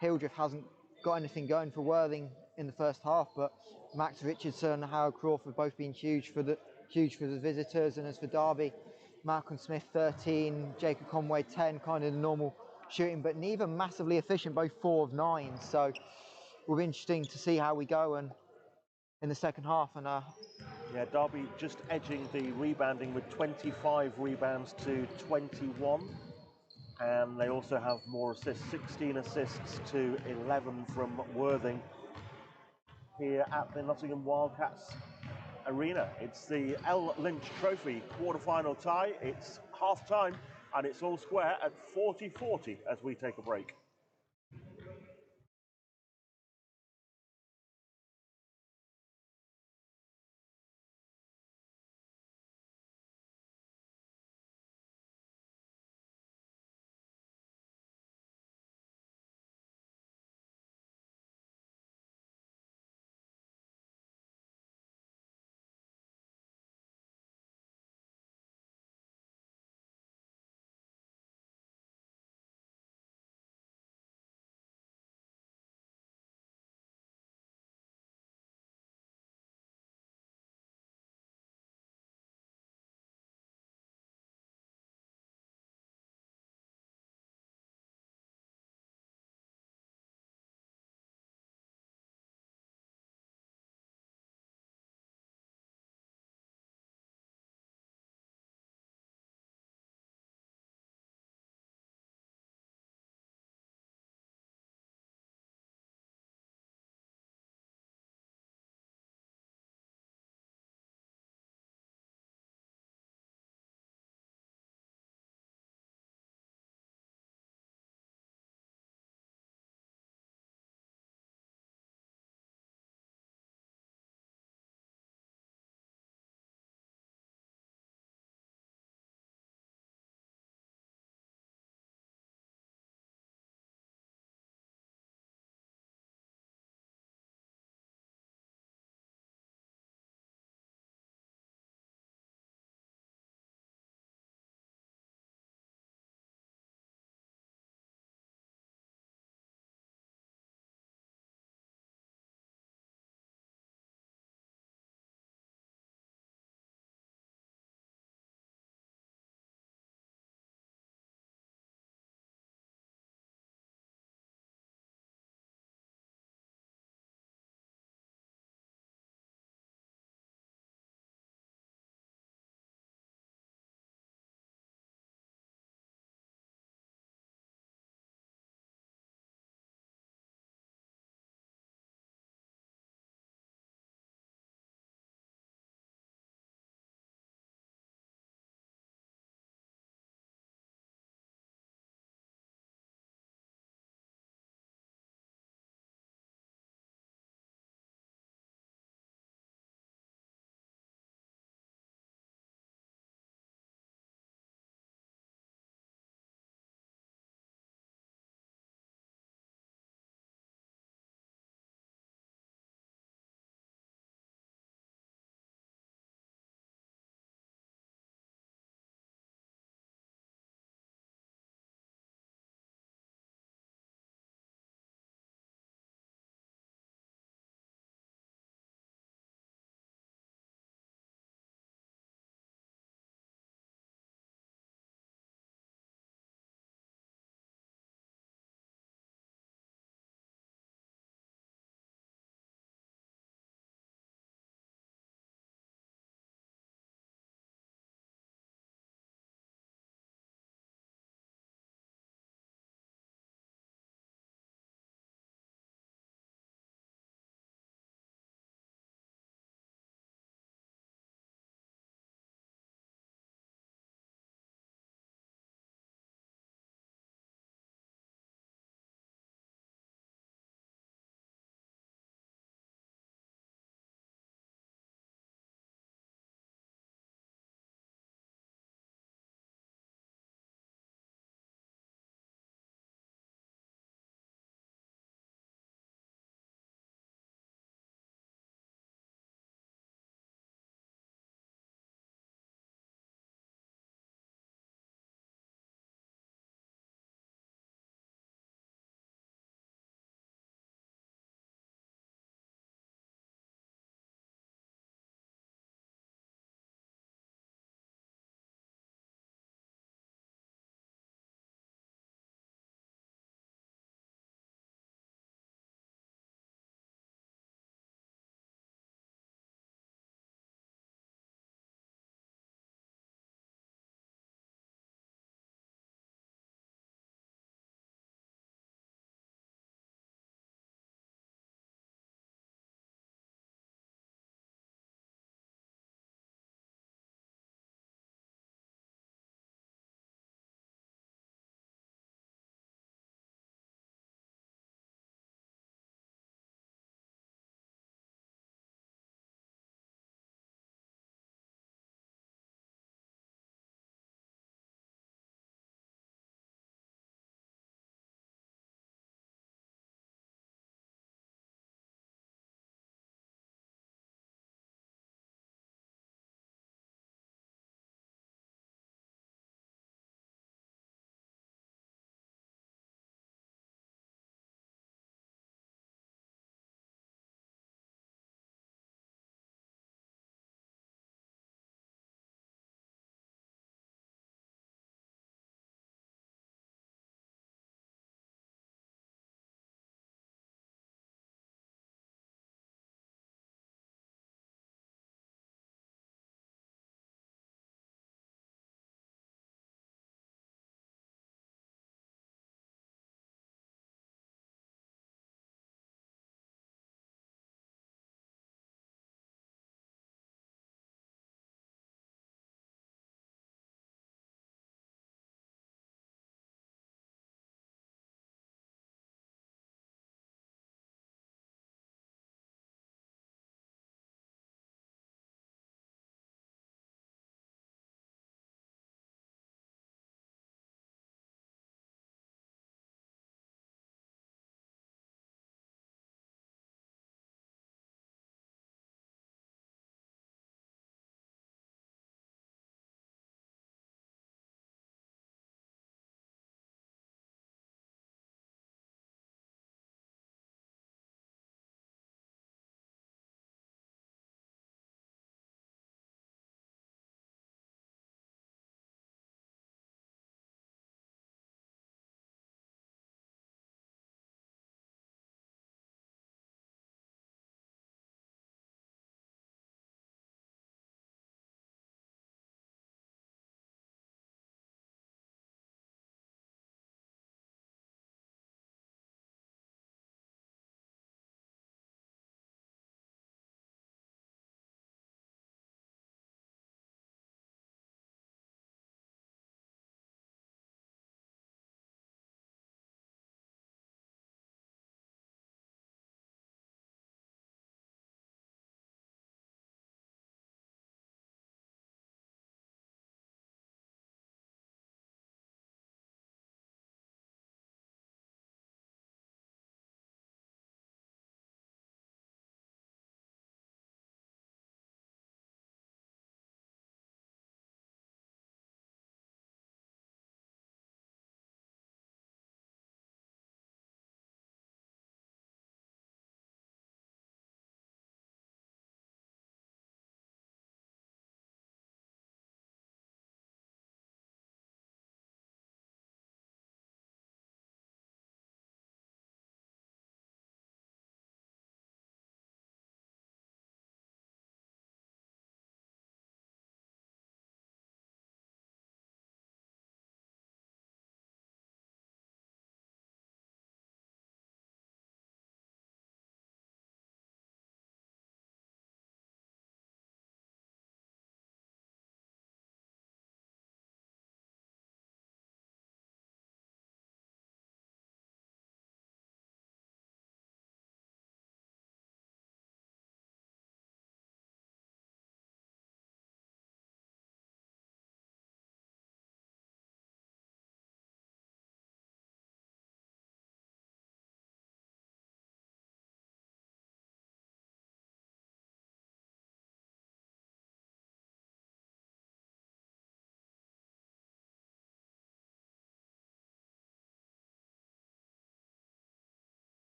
Hildreth hasn't got anything going for Worthing in the first half, but Max Richardson and Howard Crawford both been huge for the visitors. And as for Derby, Malcolm Smith 13, Jacob Conway 10, kind of the normal shooting, but neither massively efficient, both 4 of 9. So it will be interesting to see how we go and in the second half. And yeah, Derby just edging the rebounding with 25 rebounds to 21. And they also have more assists, 16 assists to 11 from Worthing here at the Nottingham Wildcats Arena. It's the L Lynch Trophy quarter-final tie. It's half-time, and it's all square at 40-40 as we take a break.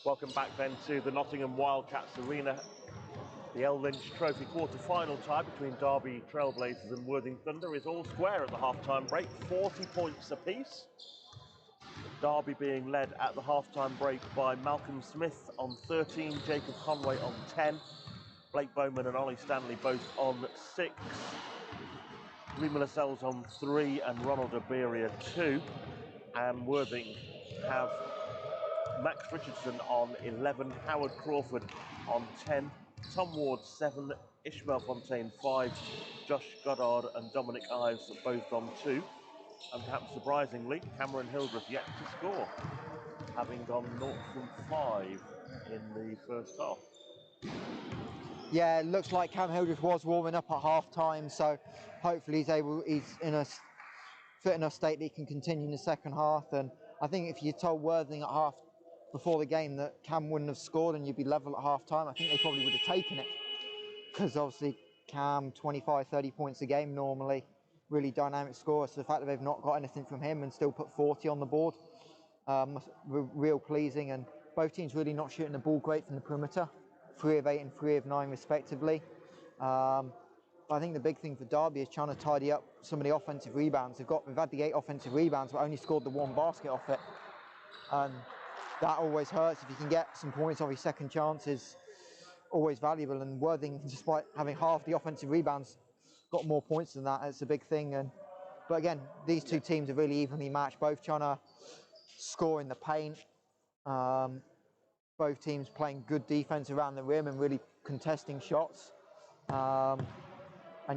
Welcome back then to the Nottingham Wildcats Arena. The L Lynch Trophy quarter-final tie between Derby Trailblazers and Worthing Thunder is all square at the half-time break, 40 points apiece. Derby being led at the half-time break by Malcolm Smith on 13, Jacob Conway on 10, Blake Bowman and Ollie Stanley both on 6, Rima Lascelles on 3 and Ronald Aberia 2. And Worthing have Max Richardson on 11, Howard Crawford on 10, Tom Ward 7, Ishmael Fontaine 5, Josh Goddard and Dominic Ives both on 2. And perhaps surprisingly, Cameron Hildreth yet to score, having gone 0 from 5 in the first half. Yeah, it looks like Cam Hildreth was warming up at half-time, so hopefully he's in a fit enough state that he can continue in the second half. And I think if you told Worthing at half before the game that Cam wouldn't have scored and you'd be level at half-time, I think they probably would have taken it, because obviously Cam, 25, 30 points a game normally, really dynamic scorer. So the fact that they've not got anything from him and still put 40 on the board, real pleasing. And both teams really not shooting the ball great from the perimeter, 3 of 8 and 3 of 9 respectively. But I think the big thing for Derby is trying to tidy up some of the offensive rebounds. They've had the 8 offensive rebounds, but only scored the 1 basket off it. And that always hurts. If you can get some points off your second chances, always valuable. And Worthing, despite having half the offensive rebounds, got more points than that. It's a big thing. But again, these two teams are really evenly matched, both trying to score in the paint. Both teams playing good defense around the rim and really contesting shots. And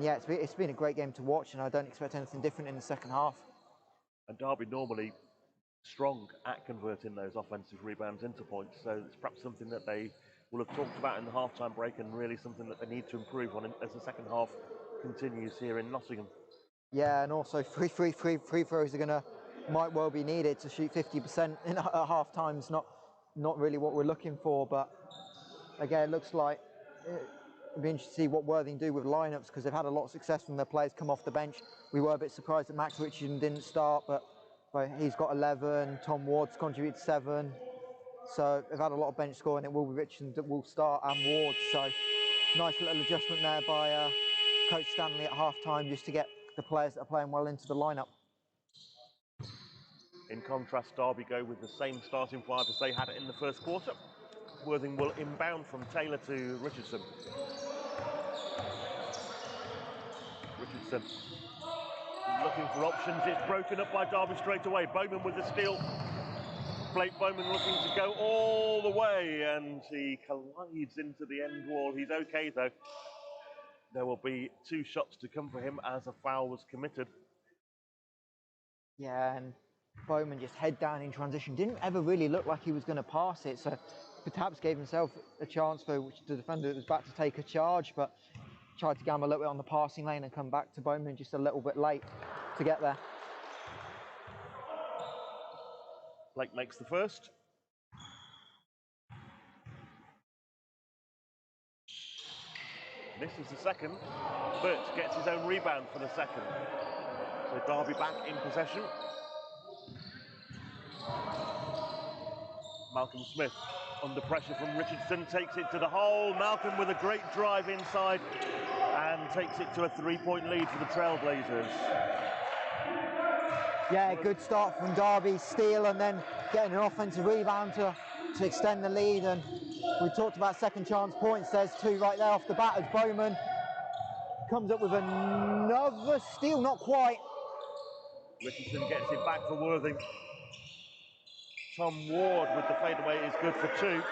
yeah, it's been a great game to watch, and I don't expect anything different in the second half. And Derby normally strong at converting those offensive rebounds into points, so it's perhaps something that they will have talked about in the half-time break, and really something that they need to improve on as the second half continues here in Nottingham. Yeah, and also free throws might well be needed to shoot 50% at half-time. It's not really what we're looking for, but again, it looks like it'll be interesting to see what Worthing do with lineups, because they've had a lot of success from their players come off the bench. We were a bit surprised that Max Richardson didn't start, but he's got 11. Tom Ward's contributed 7. So they've had a lot of bench scoring. It will be Richardson that will start, and Ward. So nice little adjustment there by Coach Stanley at half-time, just to get the players that are playing well into the lineup. In contrast, Derby go with the same starting 5 as they had it in the first quarter. Worthing will inbound from Taylor to Richardson. Richardson looking for options. It's broken up by Derby straight away. Bowman with the steal. Blake Bowman looking to go all the way, and he collides into the end wall. He's okay though. There will be 2 shots to come for him as a foul was committed. Yeah, and Bowman just head down in transition. Didn't ever really look like he was going to pass it, so perhaps gave himself a chance for the defender that was about to take a charge, but tried to gamble a little bit on the passing lane and come back to Bowman just a little bit late to get there. Blake makes the first. Misses the second, but gets his own rebound for the second. So Derby back in possession. Malcolm Smith under pressure from Richardson, takes it to the hole. Malcolm with a great drive inside and takes it to a 3-point lead for the Trailblazers. Yeah, good start from Derby, steal and then getting an offensive rebound to extend the lead. And we talked about second chance points. There's 2 right there off the bat as Bowman comes up with another steal, not quite. Richardson gets it back for Worthing. Tom Ward with the fadeaway is good for 2.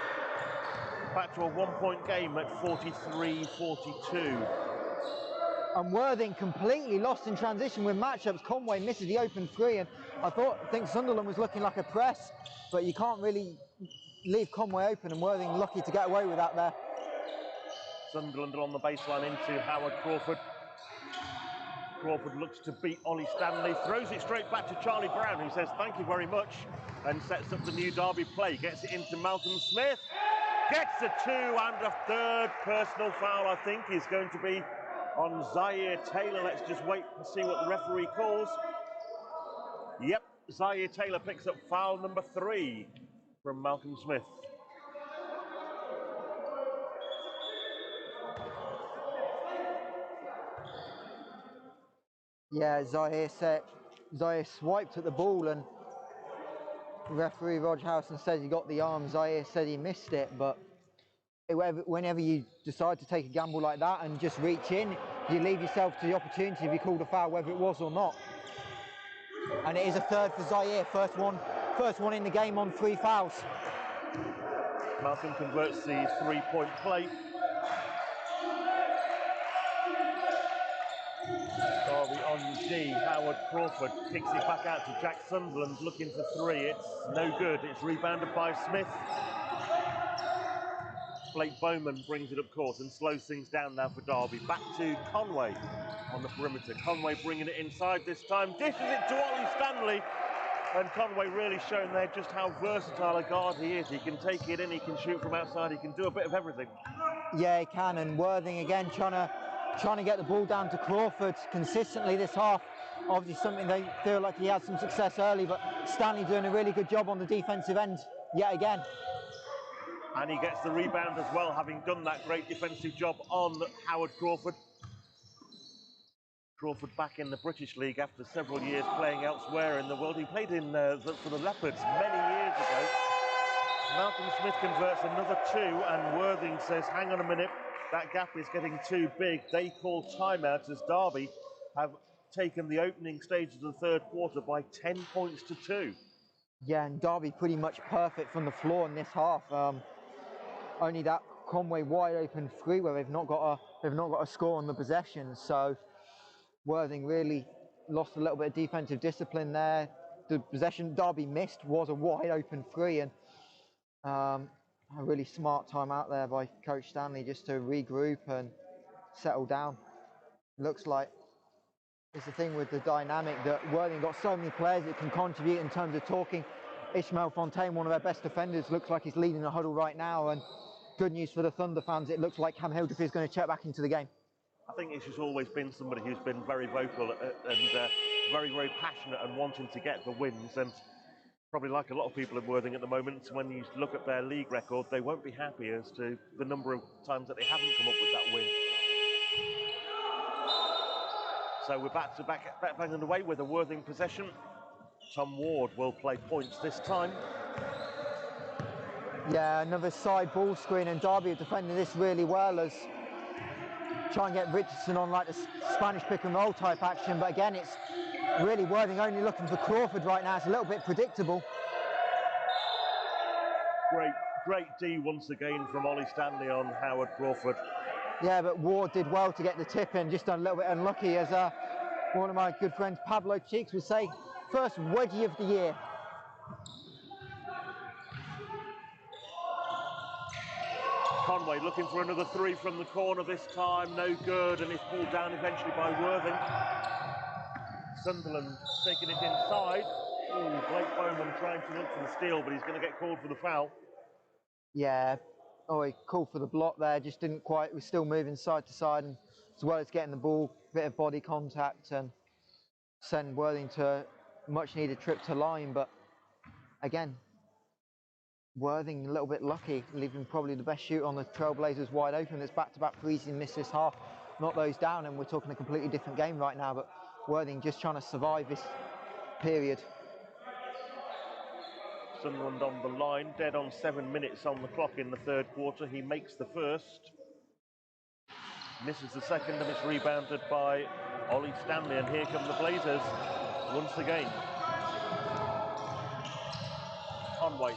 Back to a 1-point game at 43-42. And Worthing completely lost in transition with matchups. Conway misses the open 3, and I think Sunderland was looking like a press, but you can't really leave Conway open, and Worthing lucky to get away with that there. Sunderland on the baseline into Howard Crawford. Crawford looks to beat Ollie Stanley, throws it straight back to Charlie Brown, who says thank you very much, and sets up the new Derby play. Gets it into Malcolm Smith, gets a 2, and a 3rd personal foul, I think, is going to be on Zaire Taylor. Let's just wait and see what the referee calls. Yep, Zaire Taylor picks up foul number 3 from Malcolm Smith. Yeah, Zaire swiped at the ball, and referee Roger Harrison says he got the arm. Zaire said he missed it, but whenever you decide to take a gamble like that and just reach in, you leave yourself to the opportunity to be called a foul, whether it was or not. And it is a third for Zaire, first one in the game on 3 fouls. Malcolm converts the 3-point play. Derby on D. Howard Crawford kicks it back out to Jack Sunderland, looking for 3. It's no good. It's rebounded by Smith. Blake Bowman brings it up court and slows things down now for Derby. Back to Conway on the perimeter. Conway bringing it inside this time. Dishes it to Ollie Stanley. And Conway really showing there just how versatile a guard he is. He can take it in, he can shoot from outside, he can do a bit of everything. Yeah, he can. And Worthing again trying to get the ball down to Crawford consistently this half. Obviously something they feel like he had some success early, but Stanley doing a really good job on the defensive end yet again. And he gets the rebound as well, having done that great defensive job on Howard Crawford. Crawford back in the British League after several years playing elsewhere in the world. He played for the Leopards many years ago. Malcolm Smith converts another 2, and Worthing says, hang on a minute, that gap is getting too big. They call timeouts as Derby have taken the opening stage of the third quarter by 10 points to 2. Yeah, and Derby pretty much perfect from the floor in this half. Only that Conway wide open 3 where they've not got a score on the possession. So Worthing really lost a little bit of defensive discipline there. The possession Derby missed was a wide open 3, and a really smart time out there by Coach Stanley just to regroup and settle down. Looks like it's the thing with the dynamic that Worthing got so many players that can contribute in terms of talking. Ishmael Fontaine, one of their best defenders, looks like he's leading the huddle right now, and good news for the Thunder fans, it looks like Cam Hildreth is going to check back into the game. I think Ish has always been somebody who's been very vocal and very, very passionate and wanting to get the wins, and probably like a lot of people in Worthing at the moment, when you look at their league record, they won't be happy as to the number of times that they haven't come up with that win. So we're back underway with a Worthing possession. Tom Ward will play points this time. Yeah, another side ball screen, and Derby have defended this really well as try and get Richardson on like the Spanish pick and roll type action, but again it's really Worthing only looking for Crawford right now. It's a little bit predictable. Great D once again from Ollie Stanley on Howard Crawford. Yeah, but Ward did well to get the tip in, just a little bit unlucky, as one of my good friends Pablo Cheeks would say, first wedgie of the year. Conway looking for another 3 from the corner this time, no good, and it's pulled down eventually by Worthing. Sunderland taking it inside. Ooh, Blake Bowman trying to look for the steal, but he's going to get called for the foul. Yeah, he called for the block there, just didn't quite, was still moving side to side, and as well as getting the ball, bit of body contact and send Worthing to a much needed trip to line, but again, Worthing a little bit lucky, leaving probably the best shooter on the Trailblazers wide open. It's back-to-back threes in this half, knock those down, and we're talking a completely different game right now, but Worthing just trying to survive this period. Sunderland on the line, dead on 7 minutes on the clock in the third quarter. He makes the first, misses the second, and it's rebounded by Ollie Stanley, and here come the Blazers once again. Conway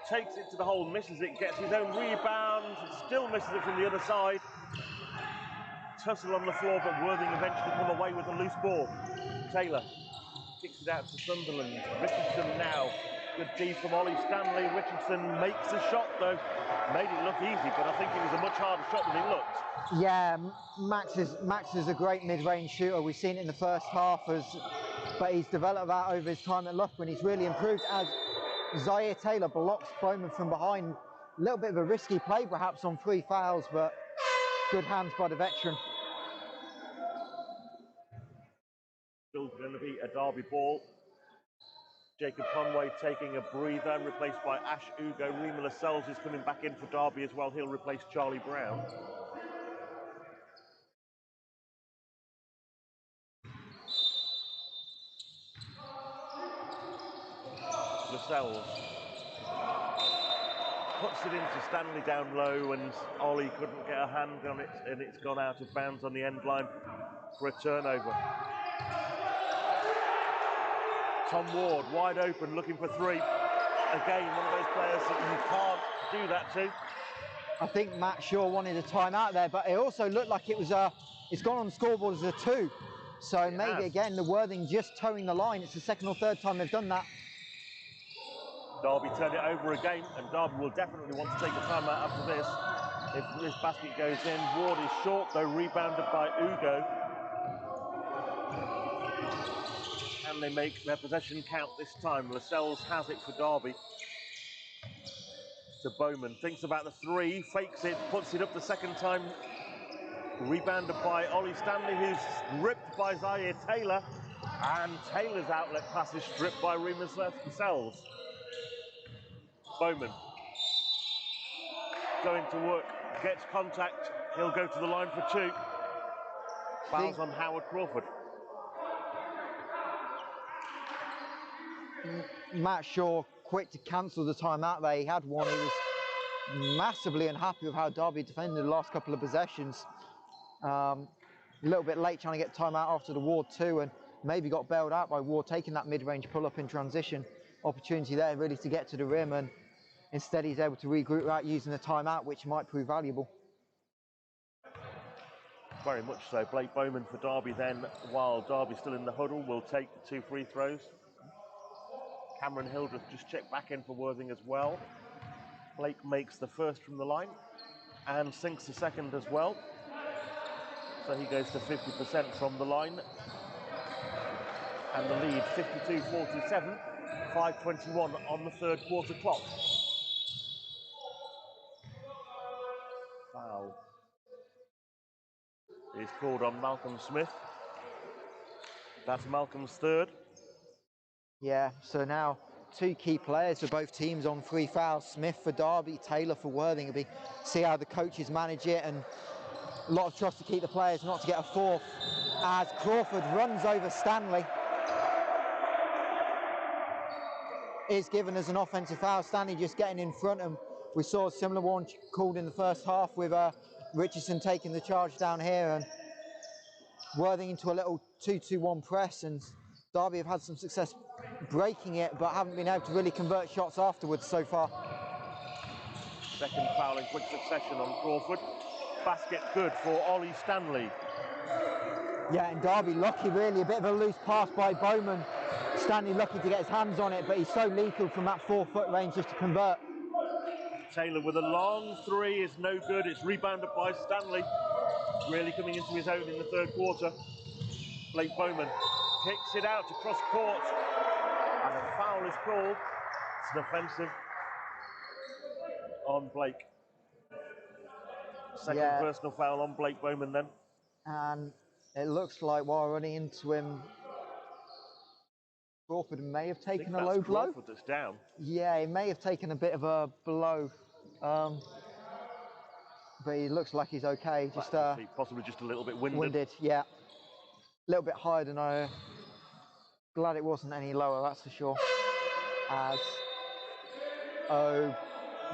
takes it to the hole, misses it, gets his own rebound, still misses it from the other side. Tussle on the floor, but Worthing eventually come away with a loose ball. Taylor kicks it out to Sunderland. Richardson now. Good D from Ollie Stanley. Richardson makes a shot though. Made it look easy, but I think it was a much harder shot than it looked. Yeah, Max is a great mid-range shooter. We've seen it in the first half, but he's developed that over his time at Loughborough. He's really improved as Zaire Taylor blocks Bowman from behind. A little bit of a risky play perhaps on 3 fouls, but good hands by the veteran. Still going to be a Derby ball. Jacob Conway taking a breather, replaced by Ash Ugo. Rima Lascelles is coming back in for Derby as well. He'll replace Charlie Brown. Lascelles puts it into Stanley down low, and Ollie couldn't get a hand on it, and it's gone out of bounds on the end line for a turnover. Tom Ward wide open, looking for three. Again, one of those players that you can't do that to. I think Matt Shaw wanted a timeout there, but it also looked like it was it's gone on the scoreboard as a 2. So It maybe has. again the Worthing just towing the line. It's the second or third time they've done that. Derby turn it over again, and Derby will definitely want to take a timeout after this. If this basket goes in, Ward is short, though rebounded by Ugo. And they make their possession count this time. Lascelles has it for Derby. To Bowman, thinks about the three, fakes it, puts it up the second time. Rebounded by Ollie Stanley, who's ripped by Zaire Taylor. And Taylor's outlet pass is stripped by Remus Lascelles. Bowman going to work, gets contact, he'll go to the line for 2. Fouls on Howard Crawford. Matt Shaw quick to cancel the timeout there. He had one. He was massively unhappy with how Derby defended the last couple of possessions. A little bit late trying to get timeout after the Ward 2, and maybe got bailed out by Ward taking that mid-range pull-up in transition. Opportunity there really to get to the rim, and instead he's able to regroup without using the timeout, which might prove valuable. Very much so. Blake Bowman for Derby then, while Derby still in the huddle, will take the 2 free throws. Cameron Hildreth just checked back in for Worthing as well. Blake makes the first from the line and sinks the second as well. So he goes to 50% from the line. And the lead, 52-47, 5:21 on the third quarter clock. Foul is called on Malcolm Smith. That's Malcolm's third. Yeah, so now 2 key players for both teams on 3 fouls. Smith for Derby, Taylor for Worthing. It'll be see how the coaches manage it, and a lot of trust to keep the players not to get a 4th as Crawford runs over Stanley. Is given as an offensive foul. Stanley just getting in front of him. We saw a similar one called in the first half with Richardson taking the charge down here, and Worthing into a little 2-2-1 press, and Derby have had some success breaking it, but haven't been able to really convert shots afterwards so far. Second foul in quick succession on Crawford. Basket good for Ollie Stanley. Yeah, and Derby lucky really, a bit of a loose pass by Bowman. Stanley lucky to get his hands on it, but he's so lethal from that 4-foot range just to convert. Taylor with a long 3 is no good. It's rebounded by Stanley. Really coming into his own in the third quarter. Blake Bowman kicks it out across court, and a foul is called. It's an offensive on Blake. Second personal foul on Blake Bowman then. And it looks like while running into him, Crawford may have taken a low blow. Crawford that's down. Yeah, he may have taken a bit of a blow, but he looks like he's okay. Just possibly just a little bit winded. Winded, yeah. A little bit higher than I. Glad it wasn't any lower, that's for sure. As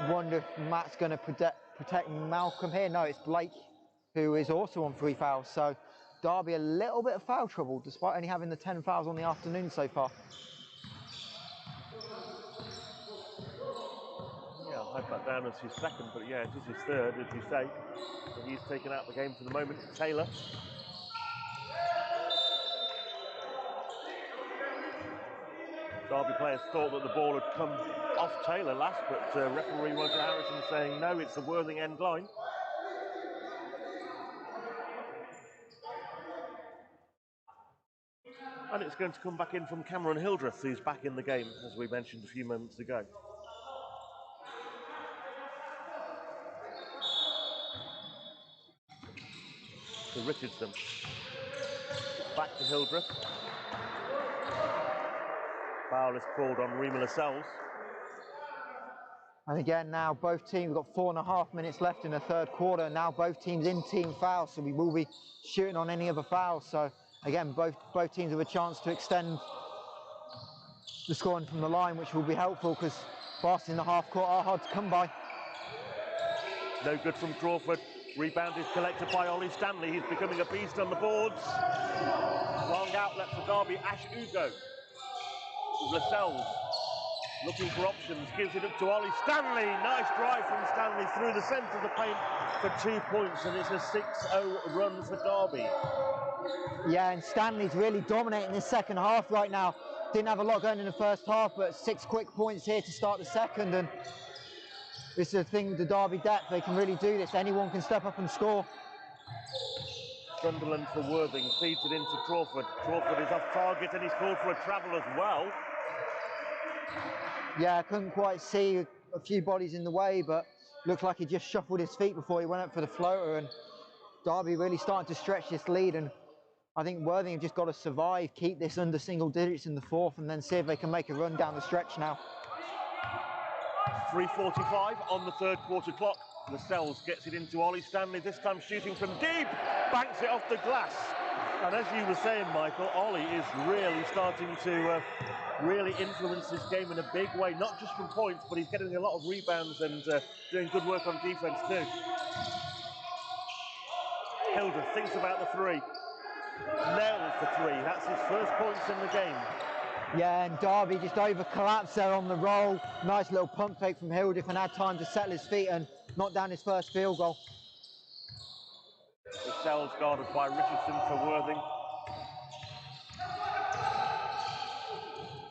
wonder if Matt's going to protect Malcolm here. No, it's Blake, who is also on 3 fouls. So Derby a little bit of foul trouble, despite only having the 10 fouls on the afternoon so far. Yeah, I'll have that down as his second, but yeah, it is his third, as you say. So he's taken out the game for the moment. Taylor. Derby players thought that the ball had come off Taylor last, but referee Roger Harrison saying no, it's the Worthing end line. And it's going to come back in from Cameron Hildreth, who's back in the game, as we mentioned a few moments ago. To Richardson. Back to Hildreth. Foul is called on Rima Lascelles. And again, now both teams, we've got 4.5 minutes left in the third quarter. Now both teams in team fouls, so we will be shooting on any other fouls. So again, both teams have a chance to extend the scoring from the line, which will be helpful because passes in the half court are hard to come by. No good from Crawford. Rebound is collected by Ollie Stanley. He's becoming a beast on the boards. Long outlet for Derby. Ash Ugo. Lascelles looking for options. Gives it up to Ollie Stanley. Nice drive from Stanley through the centre of the paint for 2 points. And it's a 6-0 run for Derby. Yeah, and Stanley's really dominating this second half right now. Didn't have a lot going in the first half, but 6 quick points here to start the second. And it's a thing with the Derby depth. They can really do this. Anyone can step up and score. Sunderland for Worthing, feeds it into Crawford. Crawford is off target and he's called for a travel as well. Yeah, I couldn't quite see a few bodies in the way, but looked like he just shuffled his feet before he went up for the floater. And Derby really starting to stretch this lead. And I think Worthing have just got to survive, keep this under single digits in the fourth, and then see if they can make a run down the stretch now. 3:45 on the third quarter clock. Lascelles gets it into Ollie Stanley, this time shooting from deep, banks it off the glass. And as you were saying, Michael, Ollie is really starting to really influence this game in a big way, not just from points, but he's getting a lot of rebounds and doing good work on defense too. Hildreth thinks about the three, nails the three, that's his first points in the game. Yeah, and Derby just over collapsed there on the roll. Nice little pump fake from Hildreth and had time to settle his feet and knock down his first field goal. Lascelles guarded by Richardson for Worthing.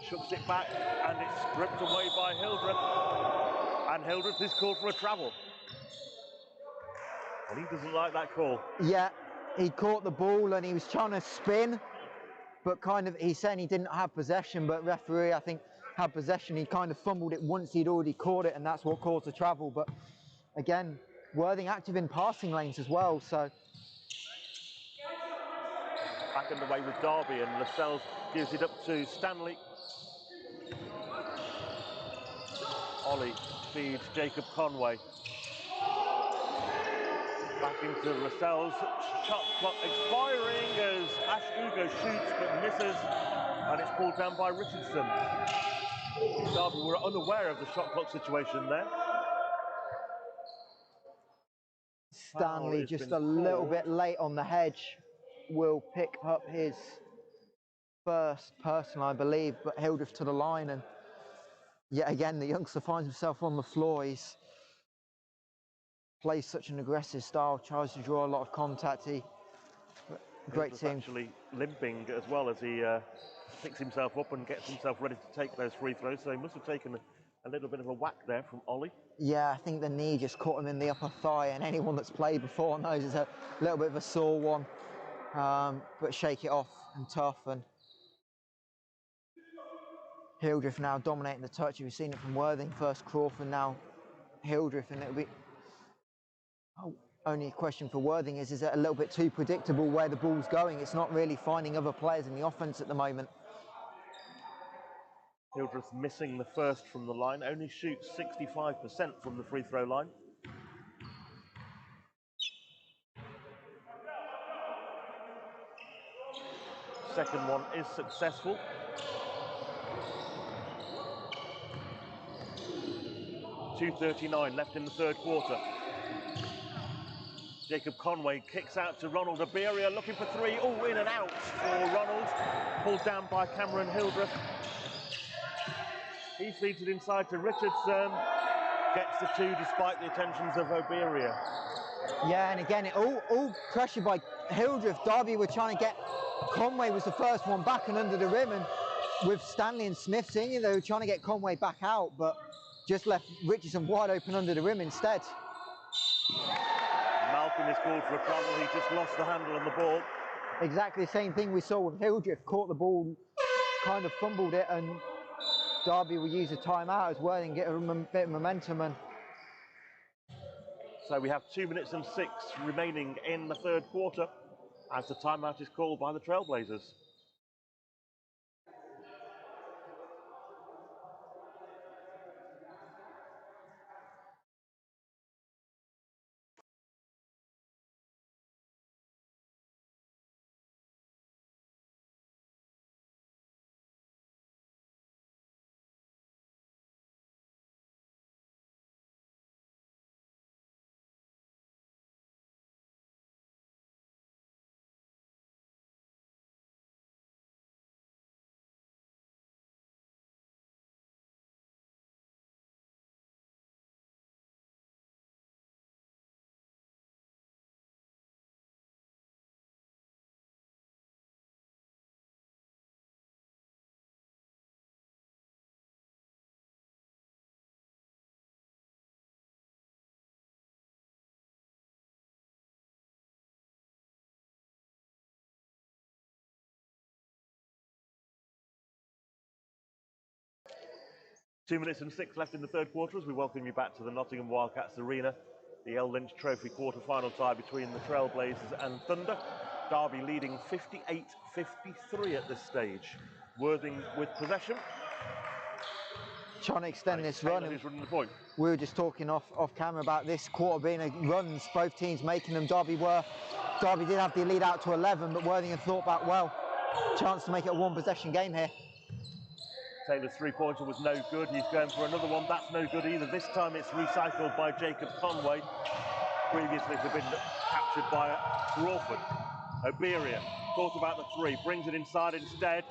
Shucks it back and it's stripped away by Hildreth. And Hildreth is called for a travel. And he doesn't like that call. Yeah, he caught the ball and he was trying to spin, but kind of, he's saying he didn't have possession, but referee, I think, had possession. He kind of fumbled it once he'd already caught it, and that's what caused the travel. But again, Worthing active in passing lanes as well, so. Back underway with Derby, and Lascelles gives it up to Stanley. Ollie feeds Jacob Conway. Back into Lascelles. Shot clock expiring as Ash Ugo shoots but misses, and it's pulled down by Richardson. Derby were unaware of the shot clock situation there. Stanley just a little bit late on the hedge. Will pick up his first personal, I believe, but Hildreth to the line, and yet again the youngster finds himself on the floor. He's plays such an aggressive style, tries to draw a lot of contact. Great team. Actually limping as well as he picks himself up and gets himself ready to take those free throws. So he must have taken a little bit of a whack there from Ollie. Yeah, I think the knee just caught him in the upper thigh, and anyone that's played before knows it's a little bit of a sore one. But shake it off and tough. And Hildreth now dominating the touch. We've seen it from Worthing first, Crawford, now Hildreth, and it'll be only a question for Worthing is it a little bit too predictable where the ball's going? It's not really finding other players in the offense at the moment. Hildreth missing the first from the line, only shoots 65% from the free throw line. Second one is successful. 2:39 left in the third quarter. Jacob Conway kicks out to Ronald Aberia, looking for three. Oh, in and out for Ronald. Pulled down by Cameron Hildreth. He feeds it inside to Richardson. Gets the two despite the attentions of Aberia. Yeah, and again, all pressured by Hildreth. Derby were trying to get, Conway was the first one back and under the rim, and with Stanley and Smith senior, they were trying to get Conway back out, but just left Richardson wide open under the rim instead. Malcolm is called for a travel. He just lost the handle on the ball. Exactly the same thing we saw with Hildreth. Caught the ball, kind of fumbled it, and Derby will use a timeout as well and get a bit of momentum. And so we have 2 minutes and 6 remaining in the third quarter as the timeout is called by the Trailblazers. 2 minutes and 6 left in the third quarter as we welcome you back to the Nottingham Wildcats Arena. The L Lynch Trophy quarter-final tie between the Trailblazers and Thunder. Derby leading 58-53 at this stage. Worthing with possession. Trying to extend this run. Who's running the point. We were just talking off camera about this quarter being a runs, both teams making them. Derby did have the lead out to 11, but Worthing had thought back well. Chance to make it a one-possession game here. Taylor's three-pointer was no good. He's going for another one. That's no good either. This time it's recycled by Jacob Conway. Previously it had been captured by Crawford. Oberia thought about the three, brings it inside instead.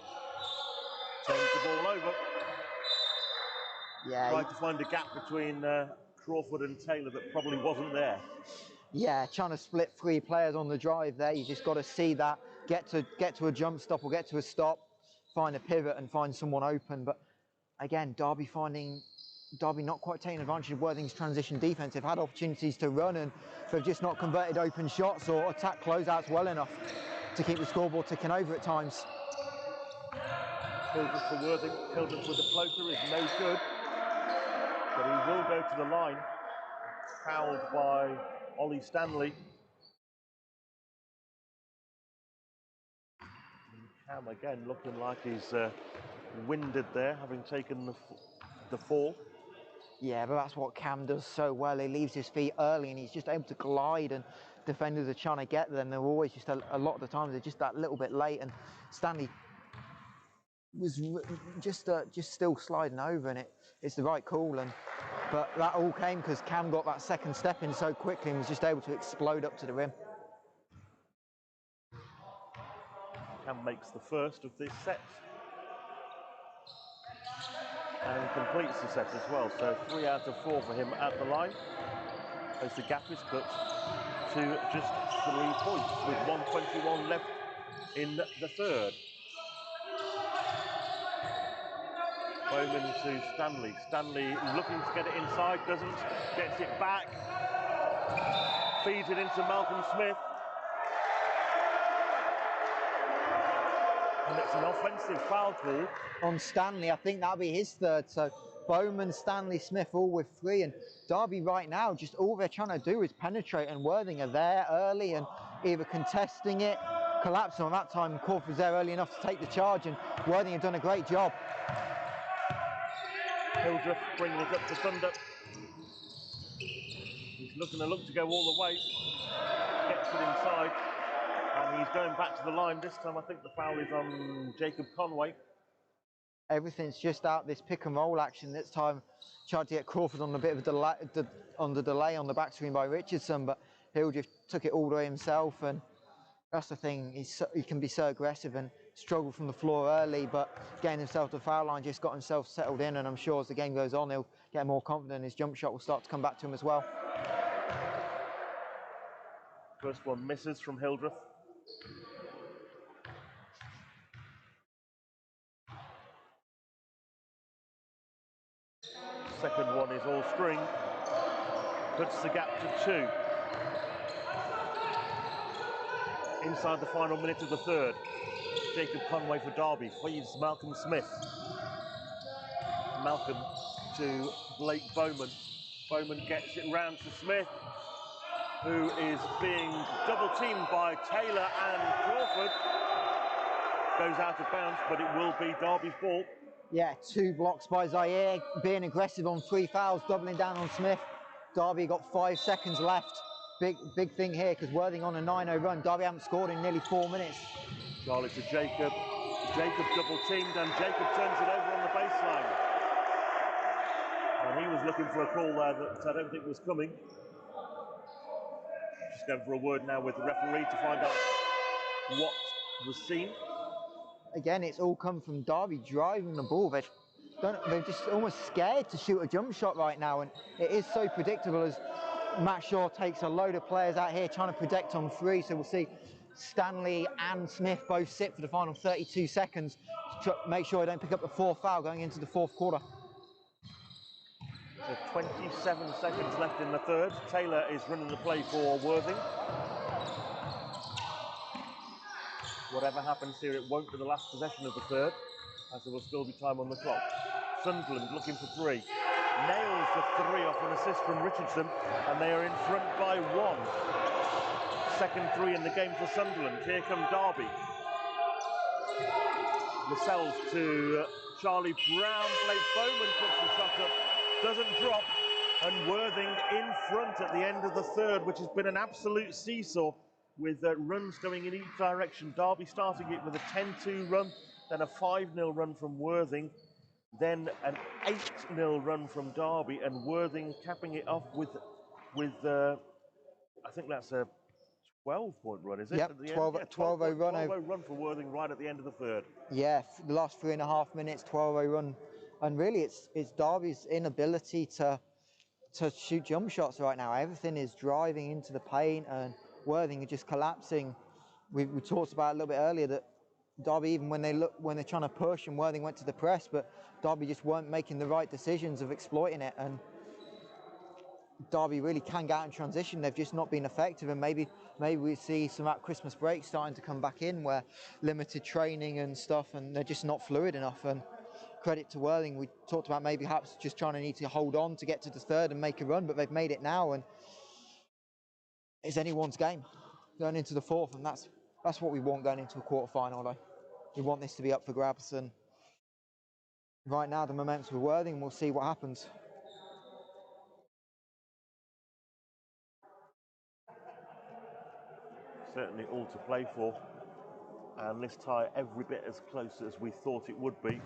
Turns the ball over. Yeah. Tried to find a gap between Crawford and Taylor that probably wasn't there. Yeah, trying to split three players on the drive there. You just got to see that, get to a jump stop or get to a stop, find a pivot and find someone open. But again, Derby not quite taking advantage of Worthing's transition defence. They've had opportunities to run and they've just not converted open shots or attack closeouts well enough to keep the scoreboard ticking over at times. Hildreth for Worthing. Hildreth with the floater is no good, but he will go to the line. Fouled by Ollie Stanley. Cam again looking like he's winded there, having taken the fall. Yeah, but that's what Cam does so well. He leaves his feet early and he's just able to glide, and defenders are trying to get them. They're always just a lot of the times they're just that little bit late, and Stanley was just still sliding over, and it's the right call. But that all came because Cam got that second step in so quickly and was just able to explode up to the rim. Cam makes the first of this set and completes the set as well. So 3 out of 4 for him at the line, as the gap is cut to just 3 points with 1:21 left in the third. Bowman to Stanley. Stanley looking to get it inside, doesn't, gets it back, feeds it into Malcolm Smith. And it's an offensive foul call on Stanley. I think that'll be his third. So Bowman, Stanley, Smith all with 3. And Derby right now, just all they're trying to do is penetrate, and Worthing are there early and either contesting it, collapsing on that time. Crawford was there early enough to take the charge, and Worthing have done a great job. Hildreth bringing it up to Thunder. He's looking to go all the way. Gets it inside. And he's going back to the line. This time I think the foul is on Jacob Conway. Everything's just out this pick and roll action. This time tried to get Crawford on a bit of a delay, on the back screen by Richardson, but Hildreth took it all the way himself, and that's the thing. He can be so aggressive and struggle from the floor early, but getting himself to the foul line, just got himself settled in, and I'm sure as the game goes on, he'll get more confident. His jump shot will start to come back to him as well. First one misses from Hildreth. Second one is all string. Cuts the gap to 2. Inside the final minute of the third. Jacob Conway for Derby feeds Malcolm Smith. Malcolm to Blake Bowman. Bowman gets it round to Smith, who is being double-teamed by Taylor and Crawford. Goes out of bounds, but it will be Derby's ball. Yeah, 2 blocks by Zaire, being aggressive on 3 fouls, doubling down on Smith. Derby got 5 seconds left. Big thing here, because Worthing on a 9-0 run. Derby haven't scored in nearly 4 minutes. Charlie to Jacob. Jacob double-teamed, and Jacob turns it over on the baseline. And he was looking for a call there that I don't think was coming. Just going for a word now with the referee to find out what was seen. Again, it's all come from Derby driving the ball. They're just almost scared to shoot a jump shot right now, and it is so predictable as Matt Shaw takes a load of players out here trying to protect on 3. So we'll see Stanley and Smith both sit for the final 32 seconds to make sure they don't pick up the 4th foul going into the 4th quarter. So 27 seconds left in the third. Taylor is running the play for Worthing. Whatever happens here, it won't be the last possession of the third, as there will still be time on the clock. Sunderland looking for three. Nails the three off an assist from Richardson, and they are in front by one. Second three in the game for Sunderland. Here come Derby. Lascelles to Charlie Brown. Blake Bowman puts the shot up, doesn't drop, and Worthing in front at the end of the third, which has been an absolute seesaw with runs going in each direction. Derby starting it with a 10-2 run, then a 5-0 run from Worthing, then an 8-0 run from Derby, and Worthing capping it off with I think that's a 12-point run, is it? Yep, at the 12-0 end? Yeah, run. 12-0 run for Worthing right at the end of the third. Yeah, the last 3.5 minutes, 12-0 run, and really it's Derby's inability to shoot jump shots right now. Everything is driving into the paint, and Worthing are just collapsing. We talked about a little bit earlier that Derby, even when they're trying to push, and Worthing went to the press, but Derby just weren't making the right decisions of exploiting it. And Derby really can get out in transition. They've just not been effective, and maybe we see some of that Christmas break starting to come back in, where limited training and stuff, and they're just not fluid enough. And credit to Worthing, we talked about maybe perhaps just trying to need to hold on to get to the third and make a run, but they've made it now, and it's anyone's game going into the fourth, and that's what we want going into a quarter-final. Though we want this to be up for grabs, and right now the momentum's with Worthing, and we'll see what happens. Certainly all to play for, and this tie every bit as close as we thought it would be.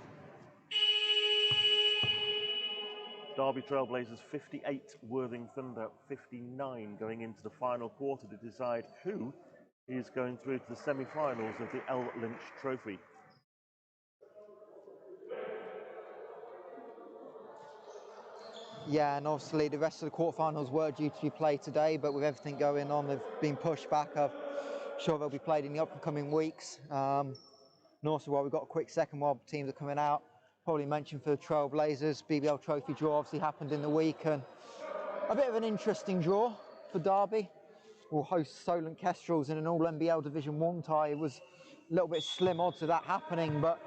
Derby Trailblazers 58, Worthing Thunder 59, going into the final quarter to decide who is going through to the semi-finals of the L Lynch Trophy. Yeah, and obviously the rest of the quarterfinals were due to be played today, but with everything going on, they've been pushed back. I'm sure they'll be played in the upcoming weeks. And also, while we've got a quick second while teams are coming out, probably mentioned for the Trailblazers, BBL Trophy draw obviously happened in the week, and a bit of an interesting draw for Derby. We'll host Solent Kestrels in an all-NBL Division 1 tie. It was a little bit slim odds of that happening, but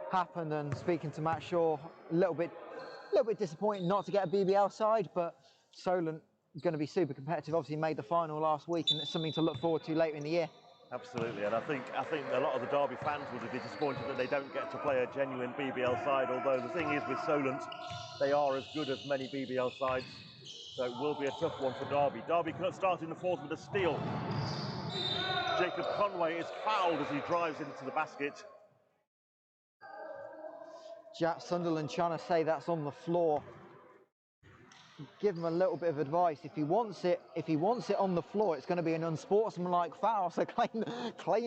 happened. And speaking to Matt Shaw, a little bit disappointing not to get a BBL side, but Solent going to be super competitive. Obviously made the final last week, and it's something to look forward to later in the year. Absolutely, and I think a lot of the Derby fans would be disappointed that they don't get to play a genuine BBL side, although the thing is with Solent, they are as good as many BBL sides, so it will be a tough one for Derby. Derby start in the fourth with a steal. Jacob Conway is fouled as he drives into the basket. Jack Sunderland trying to say that's on the floor. Give him a little bit of advice. If he wants it on the floor, it's going to be an unsportsmanlike foul. So claim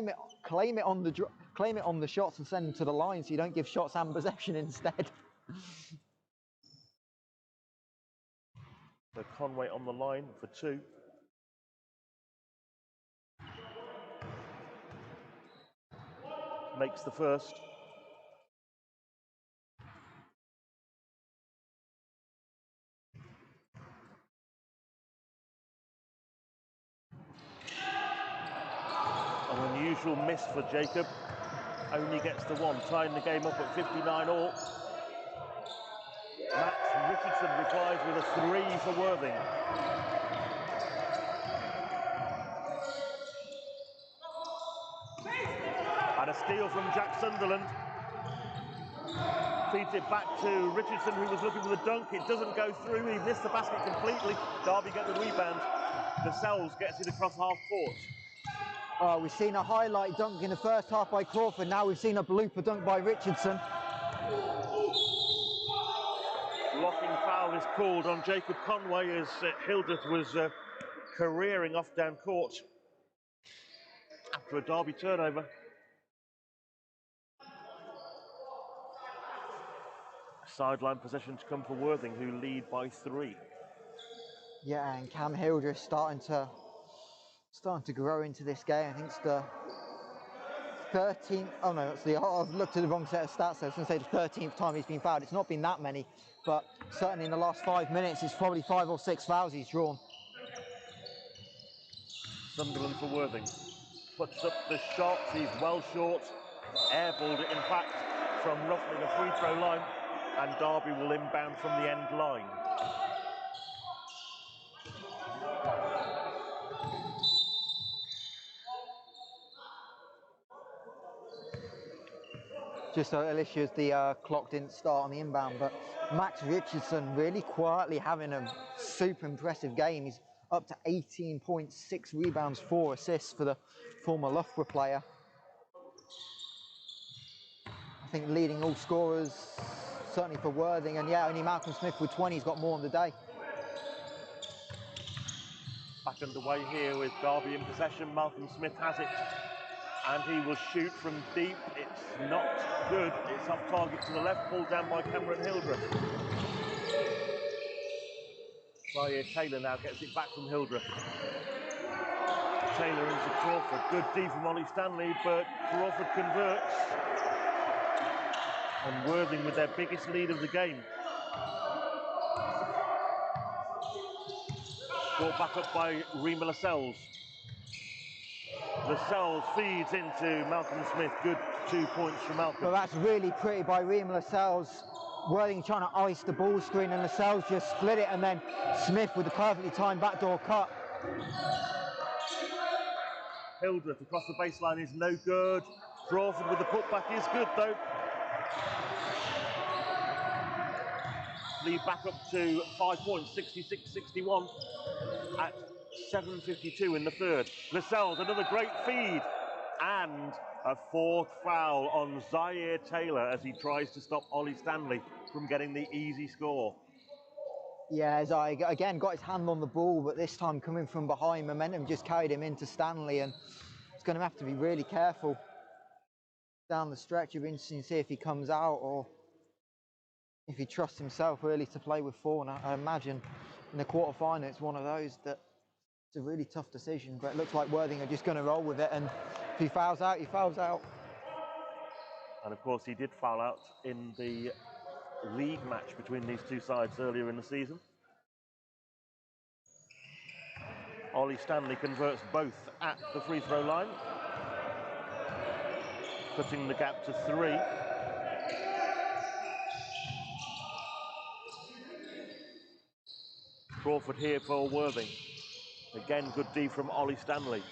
it on the shots and send them to the line, so you don't give shots and possession instead. So Conway on the line for two. Makes the first. An unusual miss for Jacob. Only gets the one, tying the game up at 59 all. Max Richardson replies with a three for Worthing. And a steal from Jack Sunderland. Feeds it back to Richardson, who was looking for the dunk. It doesn't go through. He missed the basket completely. Derby get the rebound. Lascelles gets it across half court. We've seen a highlight dunk in the first half by Crawford. Now we've seen a blooper dunk by Richardson. Blocking foul is called on Jacob Conway as Hildreth was careering off down court after a Derby turnover. Sideline possession to come for Worthing, who lead by 3. Yeah, and Cam Hildreth starting to grow into this game. I think it's the 13th. Oh no, I've looked at the wrong set of stats. I was going to say the 13th time he's been fouled. It's not been that many, but certainly in the last 5 minutes, it's probably 5 or 6 fouls he's drawn. Sunderland for Worthing. Puts up the shot. He's well short. Airballed it, in fact, from roughly the free throw line. and Derby will inbound from the end line. Just a little issue, the clock didn't start on the inbound, but Max Richardson really quietly having a super impressive game. He's up to 18.6 rebounds, 4 assists for the former Loughborough player. I think leading all scorers, certainly for Worthing, and yeah, only Malcolm Smith with 20 has got more on the day. Back underway here with Derby in possession. Malcolm Smith has it, and he will shoot from deep. It's not good. It's off target to the left, pulled down by Cameron Hildreth. Zaire Taylor now gets it back from Hildreth. Taylor into Crawford. Good D from Ollie Stanley, but Crawford converts. And Worthing with their biggest lead of the game. Brought back up by Rima Lascelles. Lascelles feeds into Malcolm Smith. Good 2 points from Malcolm. Well, that's really pretty by Rima Lascelles. Worthing trying to ice the ball screen, and Lascelles just split it, and then Smith with the perfectly timed backdoor cut. Hildreth across the baseline is no good. Crawford with the putback is good though. Lead back up to 5 points, 66-61 at 7:52 in the third. Lascelles, another great feed, and a fourth foul on Zaire Taylor as he tries to stop Ollie Stanley from getting the easy score. Yeah, Zaire again got his hand on the ball, but this time coming from behind, momentum just carried him into Stanley, and he's going to have to be really careful down the stretch. It'll be interesting to see if he comes out or if he trusts himself really to play with 4. And I imagine in the quarter-final it's one of those that it's a really tough decision, but it looks like Worthing are just going to roll with it, and if he fouls out, he fouls out. And of course he did foul out in the league match between these two sides earlier in the season. Ollie Stanley converts both at the free throw line, cutting the gap to 3. Crawford here for Worthing. Again, good D from Ollie Stanley.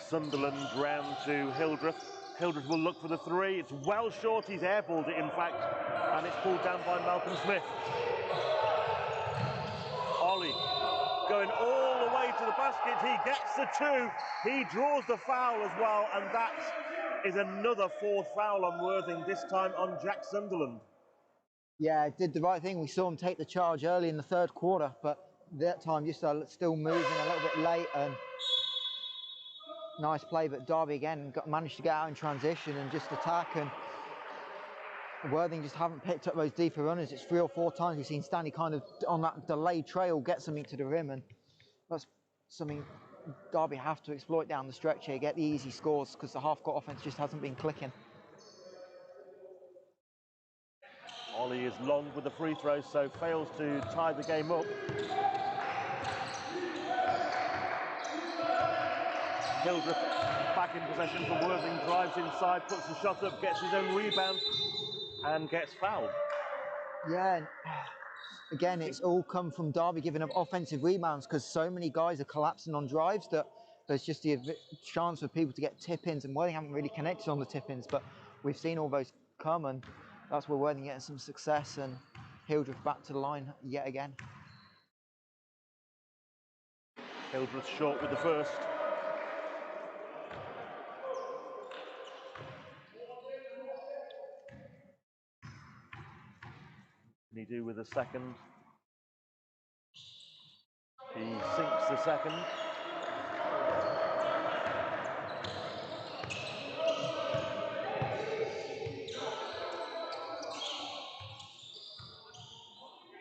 Sunderland round to Hildreth. Hildreth will look for the 3. It's well short. He's airballed it, in fact, and it's pulled down by Malcolm Smith. Ollie going all the way to the basket. He gets the 2. He draws the foul as well, and that is another 4th foul on Worthing, this time on Jack Sunderland. Yeah, did the right thing. We saw him take the charge early in the third quarter, but that time just still moving a little bit late, and nice play, but Derby again managed to get out in transition and just attack, and Worthing just haven't picked up those deeper runners. It's 3 or 4 times we've seen Stanley kind of on that delayed trail get something to the rim, and that's something Derby have to exploit down the stretch here, get the easy scores, because the half-court offense just hasn't been clicking. Ollie is long with the free throw, so fails to tie the game up. Hildreth back in possession for Worthing, drives inside, puts the shot up, gets his own rebound, and gets fouled. Yeah, and again, it's all come from Derby giving up offensive rebounds, because so many guys are collapsing on drives that there's just the chance for people to get tip-ins, and Worthing haven't really connected on the tip-ins, but we've seen all those come, and that's where Worthing getting some success, and Hildreth back to the line yet again. Hildreth short with the first. Can he do with the second? He sinks the second.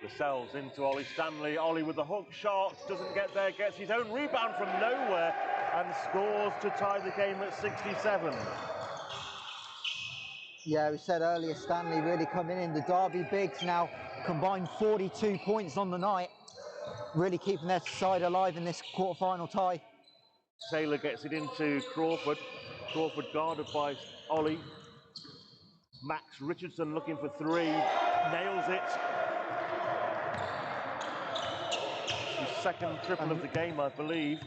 Lascelles into Ollie Stanley. Ollie with the hook shot, doesn't get there, gets his own rebound from nowhere and scores to tie the game at 67. Yeah, we said earlier, Stanley really coming in. The Derby bigs now combined 42 points on the night, really keeping their side alive in this quarter-final tie. Taylor gets it into Crawford. Crawford guarded by Ollie. Max Richardson looking for three, nails it. His second triple of the game, I believe.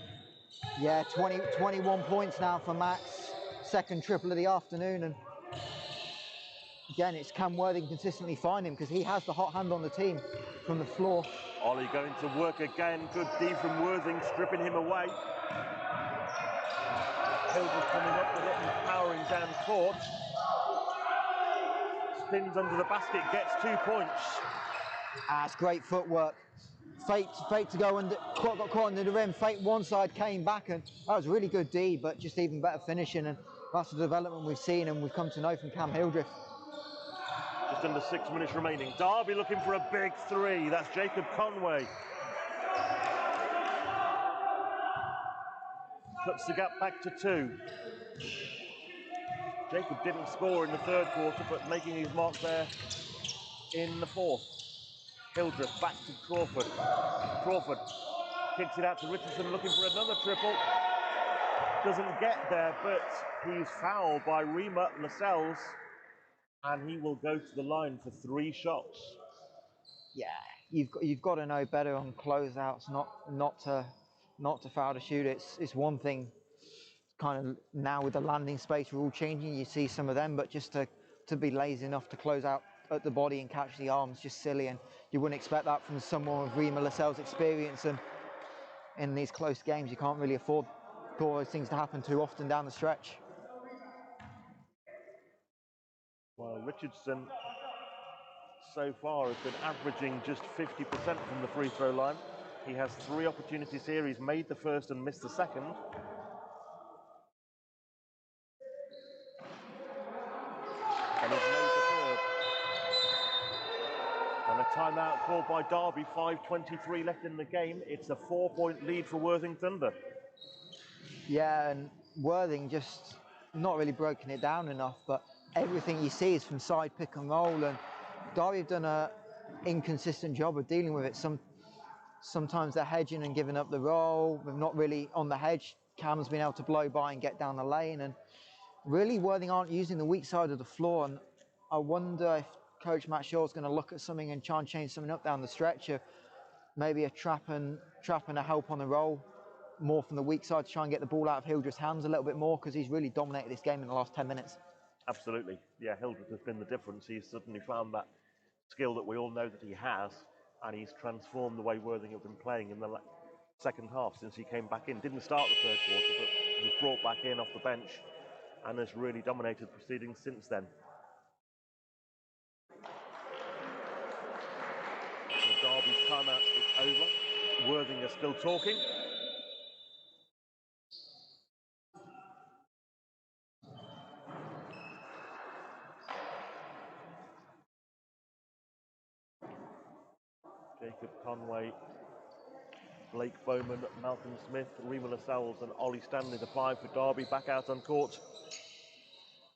Yeah, 21 points now for Max. Second triple of the afternoon, and again, it's can Worthing consistently find him because he has the hot hand on the team from the floor. Ollie going to work again. Good D from Worthing, stripping him away. Hildreth coming up with it and powering down court. Spins under the basket, gets 2 points. That's great footwork. Fate to go under, got caught under the rim. Fate one side, came back, and that was really good D, but just even better finishing. And that's the development we've seen and we've come to know from Cam Hildreth. Just under 6 minutes remaining. Derby looking for a big three. That's Jacob Conway. Cuts the gap back to 2. Jacob didn't score in the third quarter, but making his mark there in the fourth. Hildreth back to Crawford. Crawford kicks it out to Richardson, looking for another triple. Doesn't get there, but he's fouled by Rima Lascelles, and he will go to the line for 3 shots. Yeah, you've got to know better on closeouts, not to foul to shoot. It's one thing. Kind of now with the landing space rule changing, you see some of them, but just to be lazy enough to close out at the body and catch the arms, just silly, and you wouldn't expect that from someone with Rima Lascelles' experience. And in these close games, you can't really afford for those things to happen too often down the stretch. Well, Richardson so far has been averaging just 50% from the free throw line. He has 3 opportunities here. He's made the first and missed the second. And he's made the third. And a timeout called by Derby, 5:23 left in the game. It's a 4-point lead for Worthing Thunder. Yeah, and Worthing just not really broken it down enough, but everything you see is from side pick and roll, and Derby have done a inconsistent job of dealing with it. Sometimes they're hedging and giving up the roll. They're not really on the hedge. Cam's been able to blow by and get down the lane, and really Worthing aren't using the weak side of the floor. And I wonder if Coach Matt Shaw's going to look at something and try and change something up down the stretch. Maybe a trap and a help on the roll, more from the weak side to try and get the ball out of Hildreth's hands a little bit more, because he's really dominated this game in the last 10 minutes. Absolutely. Yeah, Hildreth has been the difference. He's suddenly found that skill that we all know that he has, and he's transformed the way Worthing have been playing in the second half since he came back in. Didn't start the third quarter, but was brought back in off the bench and has really dominated proceedings since then. So Derby's timeout is over. Worthing are still talking. Jacob Conway, Blake Bowman, Malcolm Smith, Rima Lascelles and Ollie Stanley, the 5 for Derby, back out on court.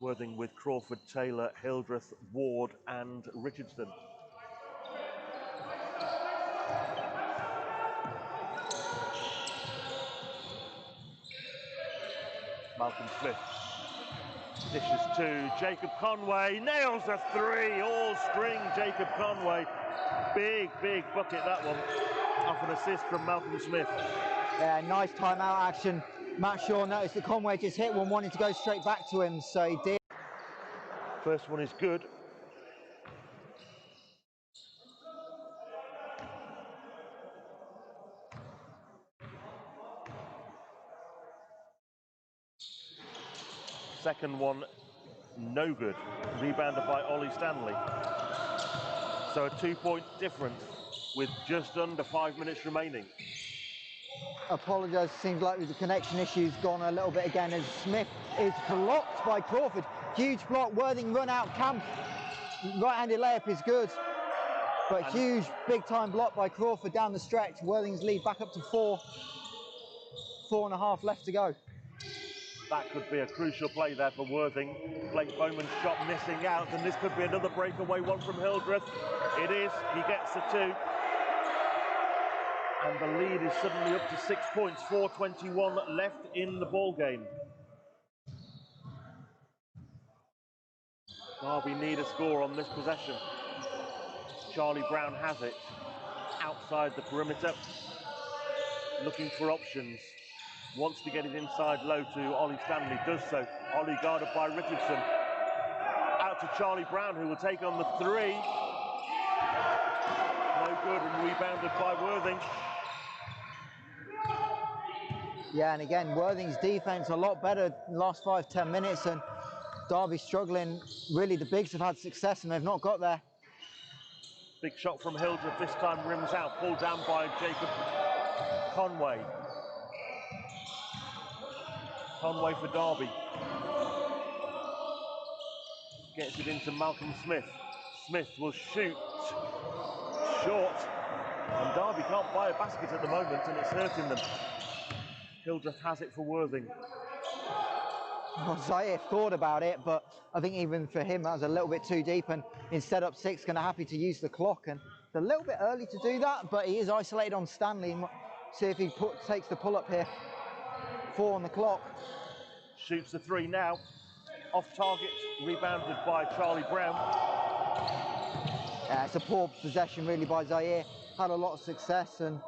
Worthing with Crawford, Taylor, Hildreth, Ward and Richardson. Malcolm Smith dishes to Jacob Conway, nails a 3, all string Jacob Conway. Big bucket that one, off an assist from Malcolm Smith. Yeah, nice timeout action. Matt Shaw noticed that Conway just hit one, wanted to go straight back to him, so he did. First one is good. Second one, no good. Rebounded by Ollie Stanley. So a 2-point difference with just under 5 minutes remaining. Apologise, seems like the connection issue's gone a little bit again as Smith is blocked by Crawford. Huge block, Worthing run out, Camp. Right-handed layup is good, but huge, big-time block by Crawford down the stretch. Worthing's lead back up to 4. 4.5 left to go. That could be a crucial play there for Worthing. Blake Bowman's shot missing out, and this could be another breakaway one from Hildreth. It is, he gets the 2. And the lead is suddenly up to 6 points, 4:21 left in the ball game. Derby need a score on this possession. Charlie Brown has it outside the perimeter, looking for options. Wants to get it inside low to Ollie Stanley, does so. Ollie guarded by Richardson. Out to Charlie Brown, who will take on the three. No good, and rebounded by Worthing. Yeah, and again, Worthing's defense a lot better in the last 5-10 minutes, and Derby struggling. Really, the bigs have had success, and they've not got there. Big shot from Hildreth, this time rims out, pulled down by Jacob Conway. Conway for Derby. Gets it into Malcolm Smith. Smith will shoot. Short. And Derby can't buy a basket at the moment, and it's hurting them. Hildreth has it for Worthing. Well, Zaire thought about it, but I think even for him, that was a little bit too deep, and instead up 6, going to happy to use the clock. And it's a little bit early to do that, but he is isolated on Stanley. And see if he takes the pull-up here. 4 on the clock. Shoots the three now. Off target, rebounded by Charlie Brown. Yeah, it's a poor possession really by Zaire. Had a lot of success, and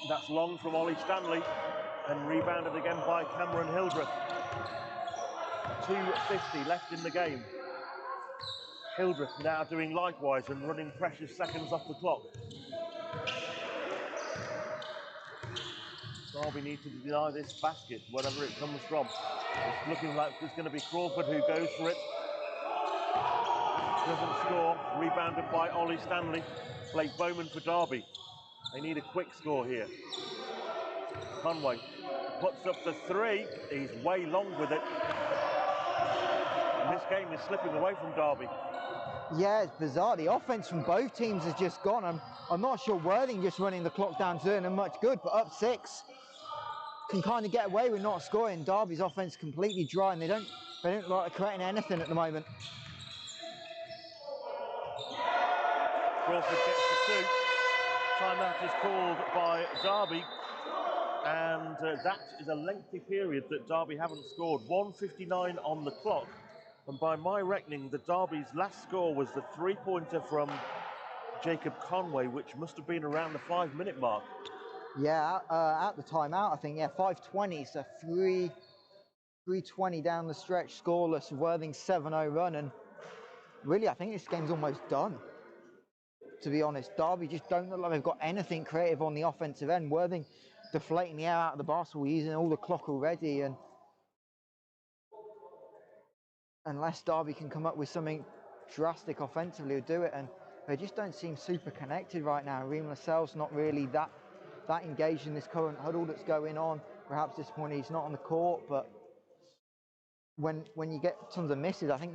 that's long from Ollie Stanley, and rebounded again by Cameron Hildreth. 2:50 left in the game. Hildreth now doing likewise and running precious seconds off the clock. Derby need to deny this basket, wherever it comes from. It's looking like it's going to be Crawford who goes for it. Doesn't score. Rebounded by Ollie Stanley. Blake Bowman for Derby. They need a quick score here. Conway puts up the three. He's way long with it. And this game is slipping away from Derby. Yeah, it's bizarre. The offense from both teams has just gone. I'm not sure Worthing just running the clock down doing them much good, but up 6 can kind of get away with not scoring. Derby's offense completely dry, and they don't like creating anything at the moment. Crawford gets the 2. Timeout is called by Derby, and that is a lengthy period that Derby haven't scored. 1:59 on the clock, and by my reckoning, the Derby's last score was the 3-pointer from Jacob Conway, which must have been around the 5-minute mark. Yeah, at the timeout, I think, yeah, 5:20, so 3:20 down the stretch, scoreless. Worthing 7-0 run, and really, I think this game's almost done. To be honest, Derby just don't look like they've got anything creative on the offensive end. Worthing deflating the air out of the basketball, using all the clock already, and unless Derby can come up with something drastic offensively, will do it. And they just don't seem super connected right now. Reem Lascelles not really that engaged in this current huddle that's going on. Perhaps this morning he's not on the court, but when you get tons of misses, I think